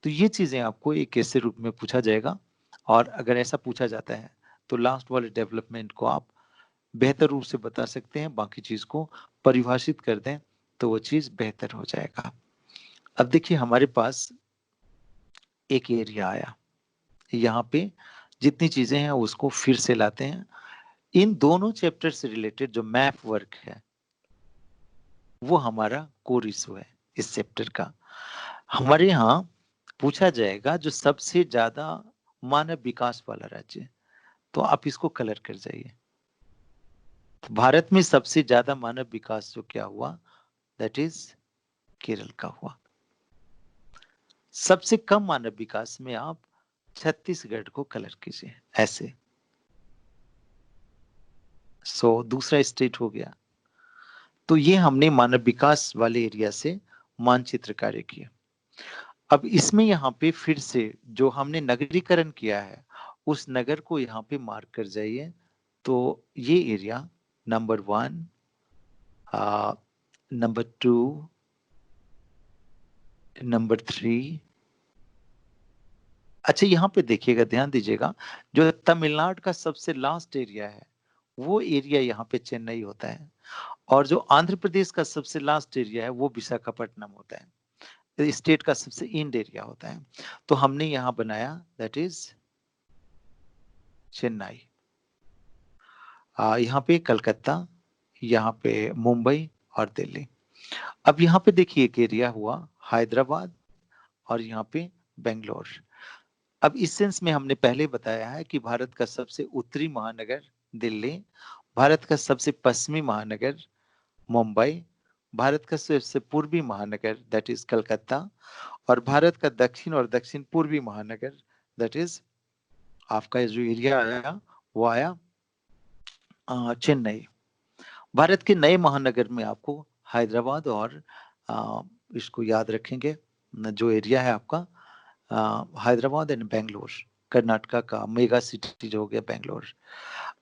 तो ये चीजें आपको एक ऐसे रूप में पूछा जाएगा, और अगर ऐसा पूछा जाता है तो लास्ट वाले डेवलपमेंट को आप बेहतर रूप से बता सकते हैं, बाकी चीज को परिभाषित कर दें तो वो चीज बेहतर हो जाएगा। अब देखिए हमारे पास एक एरिया आया, यहाँ पे जितनी चीजें हैं उसको फिर से लाते हैं। इन दोनों चैप्टर से रिलेटेड जो मैप वर्क है वो हमारा कोर इशू है इस चैप्टर का। हमारे यहाँ पूछा जाएगा जो सबसे ज्यादा मानव विकास वाला राज्य, तो आप इसको कलर कर जाइए। तो भारत में सबसे ज्यादा मानव विकास जो क्या हुआ, दैट इज केरल का हुआ। सबसे कम मानव विकास में आप छत्तीसगढ़ को कलर कीजिए ऐसे। सो दूसरा स्टेट हो गया। तो ये हमने मानव विकास वाले एरिया से मानचित्र कार्य किया। अब इसमें यहाँ पे फिर से जो हमने नगरीकरण किया है उस नगर को यहाँ पे मार्क कर जाइए। तो ये एरिया नंबर 1, नंबर 2, नंबर 3। अच्छा यहाँ पे देखिएगा, ध्यान दीजिएगा, जो तमिलनाडु का सबसे लास्ट एरिया है वो एरिया यहाँ पे चेन्नई होता है, और जो आंध्र प्रदेश का सबसे लास्ट एरिया है वो विशाखापट्टनम होता है, स्टेट का सबसे एंड एरिया होता है। तो हमने यहाँ बनाया दैट इज चेन्नई, यहाँ पे कलकत्ता, यहाँ पे मुंबई और दिल्ली। अब यहाँ पे देखिए एक एरिया हुआ हैदराबाद, और यहाँ पे बेंगलोर। अब इस सेंस में हमने पहले बताया है कि भारत का सबसे उत्तरी महानगर दिल्ली, भारत का सबसे पश्चिमी महानगर मुंबई, भारत का सबसे पूर्वी महानगर दैट इज कलकत्ता, और भारत का दक्षिण और दक्षिण पूर्वी महानगर दैट इज आपका जो एरिया आया वो आया चेन्नई। भारत के नए महानगर में आपको हैदराबाद और इसको याद रखेंगे, जो एरिया है आपका हैदराबाद एंड बेंगलोर, कर्नाटका का मेगा सिटी जो हो गया बेंगलोर।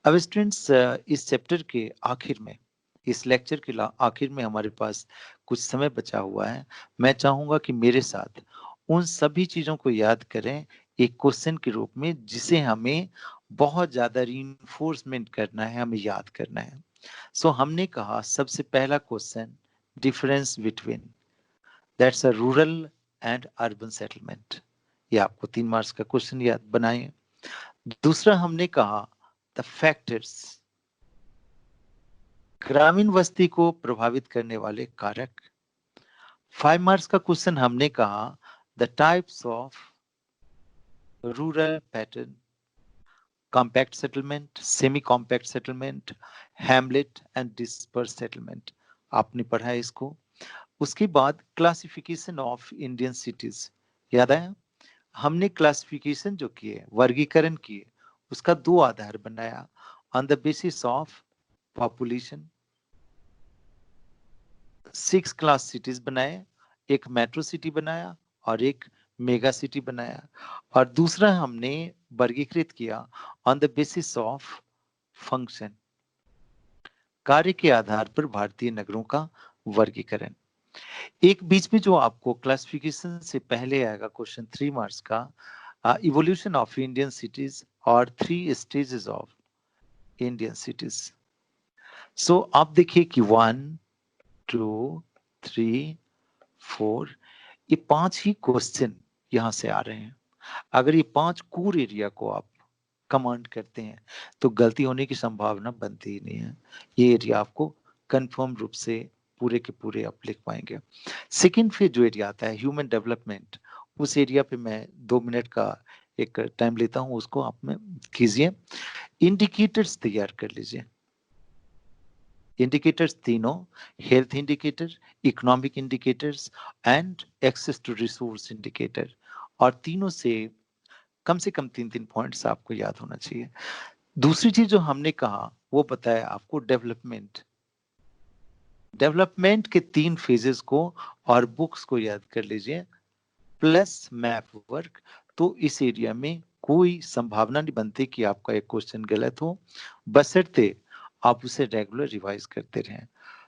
अब स्टूडेंट्स इस चैप्टर के आखिर में, इस लेक्चर के आखिर में हमारे पास कुछ समय बचा हुआ है। मैं चाहूंगा कि मेरे साथ उन सभी चीजों को याद करें एक क्वेश्चन के रूप में, जिसे हमें बहुत ज्यादा रीइंफोर्समेंट करना है, हमें याद करना है। सो हमने कहा सबसे पहला question, difference between that's a rural and urban settlement. ये आपको 3 मार्क्स का क्वेश्चन याद बनाए। दूसरा हमने कहा द फैक्टर्स, ग्रामीण बस्ती को प्रभावित करने वाले कारक। 5 मार्क्स का क्वेश्चन हमने कहा the types of rural pattern, compact settlement, semi compact settlement, Hamlet and disperse settlement. आपने पढ़ा है इसको। उसके बाद क्लासिफिकेशन ऑफ इंडियन सिटीज, याद आया, हमने क्लासिफिकेशन जो किए, वर्गीकरण किए, उसका 2 आधार बनाया, on the basis of population. 6 class cities बनाए, एक मेट्रो सिटी बनाया और एक मेगा सिटी बनाया। और दूसरा हमने वर्गीकृत किया on the basis of function, कार्य के आधार पर भारतीय नगरों का वर्गीकरण। एक बीच में जो आपको क्लासिफिकेशन से पहले आएगा क्वेश्चन 3 मार्क्स का, इवोल्यूशन ऑफ इंडियन सिटीज और 3 स्टेजेस ऑफ इंडियन सिटीज। सो आप देखिए कि 1 2 3 4, ये 5 ही क्वेश्चन यहां से आ रहे हैं। अगर ये 5 कोर एरिया को आप कमांड करते हैं तो गलती होने की संभावना बनती ही नहीं है। ये एरिया आपको कंफर्म रूप से पूरे के पूरे आप लिख पाएंगे। सेकेंड फेज जो एरिया आता है ह्यूमन डेवलपमेंट, उस एरिया पे मैं 2 मिनट का एक टाइम लेता हूं, उसको आप में कीजिए। इंडिकेटर्स तैयार कर लीजिए। इंडिकेटर्स तीनों, health indicator, economic indicators and access to resource indicator, और तीनों से कम 3 पॉइंट्स आपको याद होना चाहिए। दूसरी चीज जो हमने कहा वो बताया आपको डेवलपमेंट। डेवलपमेंट के 3 फेजेस को और बुक्स को याद कर लीजिए, प्लस मैप वर्क। तो इस एरिया में कोई संभावना नहीं बनती कि आपका एक क्वेश्चन गलत हो, बशर्ते आप उसे रेगुलर रिवाइज करते रहें।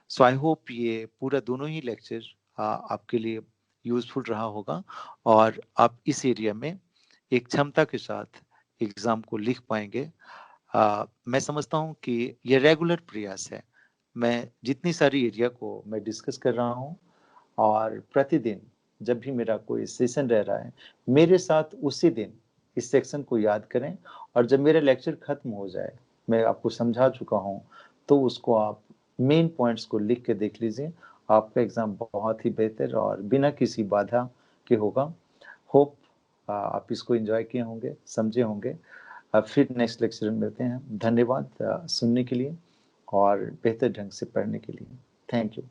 सो आई होप ये पूरा दोनों ही लेक्चर आपके लिए यूजफुल रहा होगा और आप इस एरिया में एक क्षमता के साथ एग्जाम को लिख पाएंगे। मैं समझता हूं कि ये रेगुलर प्रयास है। मैं जितनी सारी एरिया को मैं डिस्कस कर रहा हूं और प्रतिदिन जब भी मेरा कोई सेशन रह रहा है, मेरे साथ उसी दिन इस सेक्शन को याद करें, और जब मेरा लेक्चर खत्म हो जाए, मैं आपको समझा चुका हूं, तो उसको आप मेन पॉइंट्स को लिख के देख लीजिए। आपका एग्जाम बहुत ही बेहतर और बिना किसी बाधा के होगा। होप आप इसको एंजॉय किए होंगे, समझे होंगे। फिर नेक्स्ट लेक्चर में मिलते हैं। धन्यवाद सुनने के लिए और बेहतर ढंग से पढ़ने के लिए। Thank you.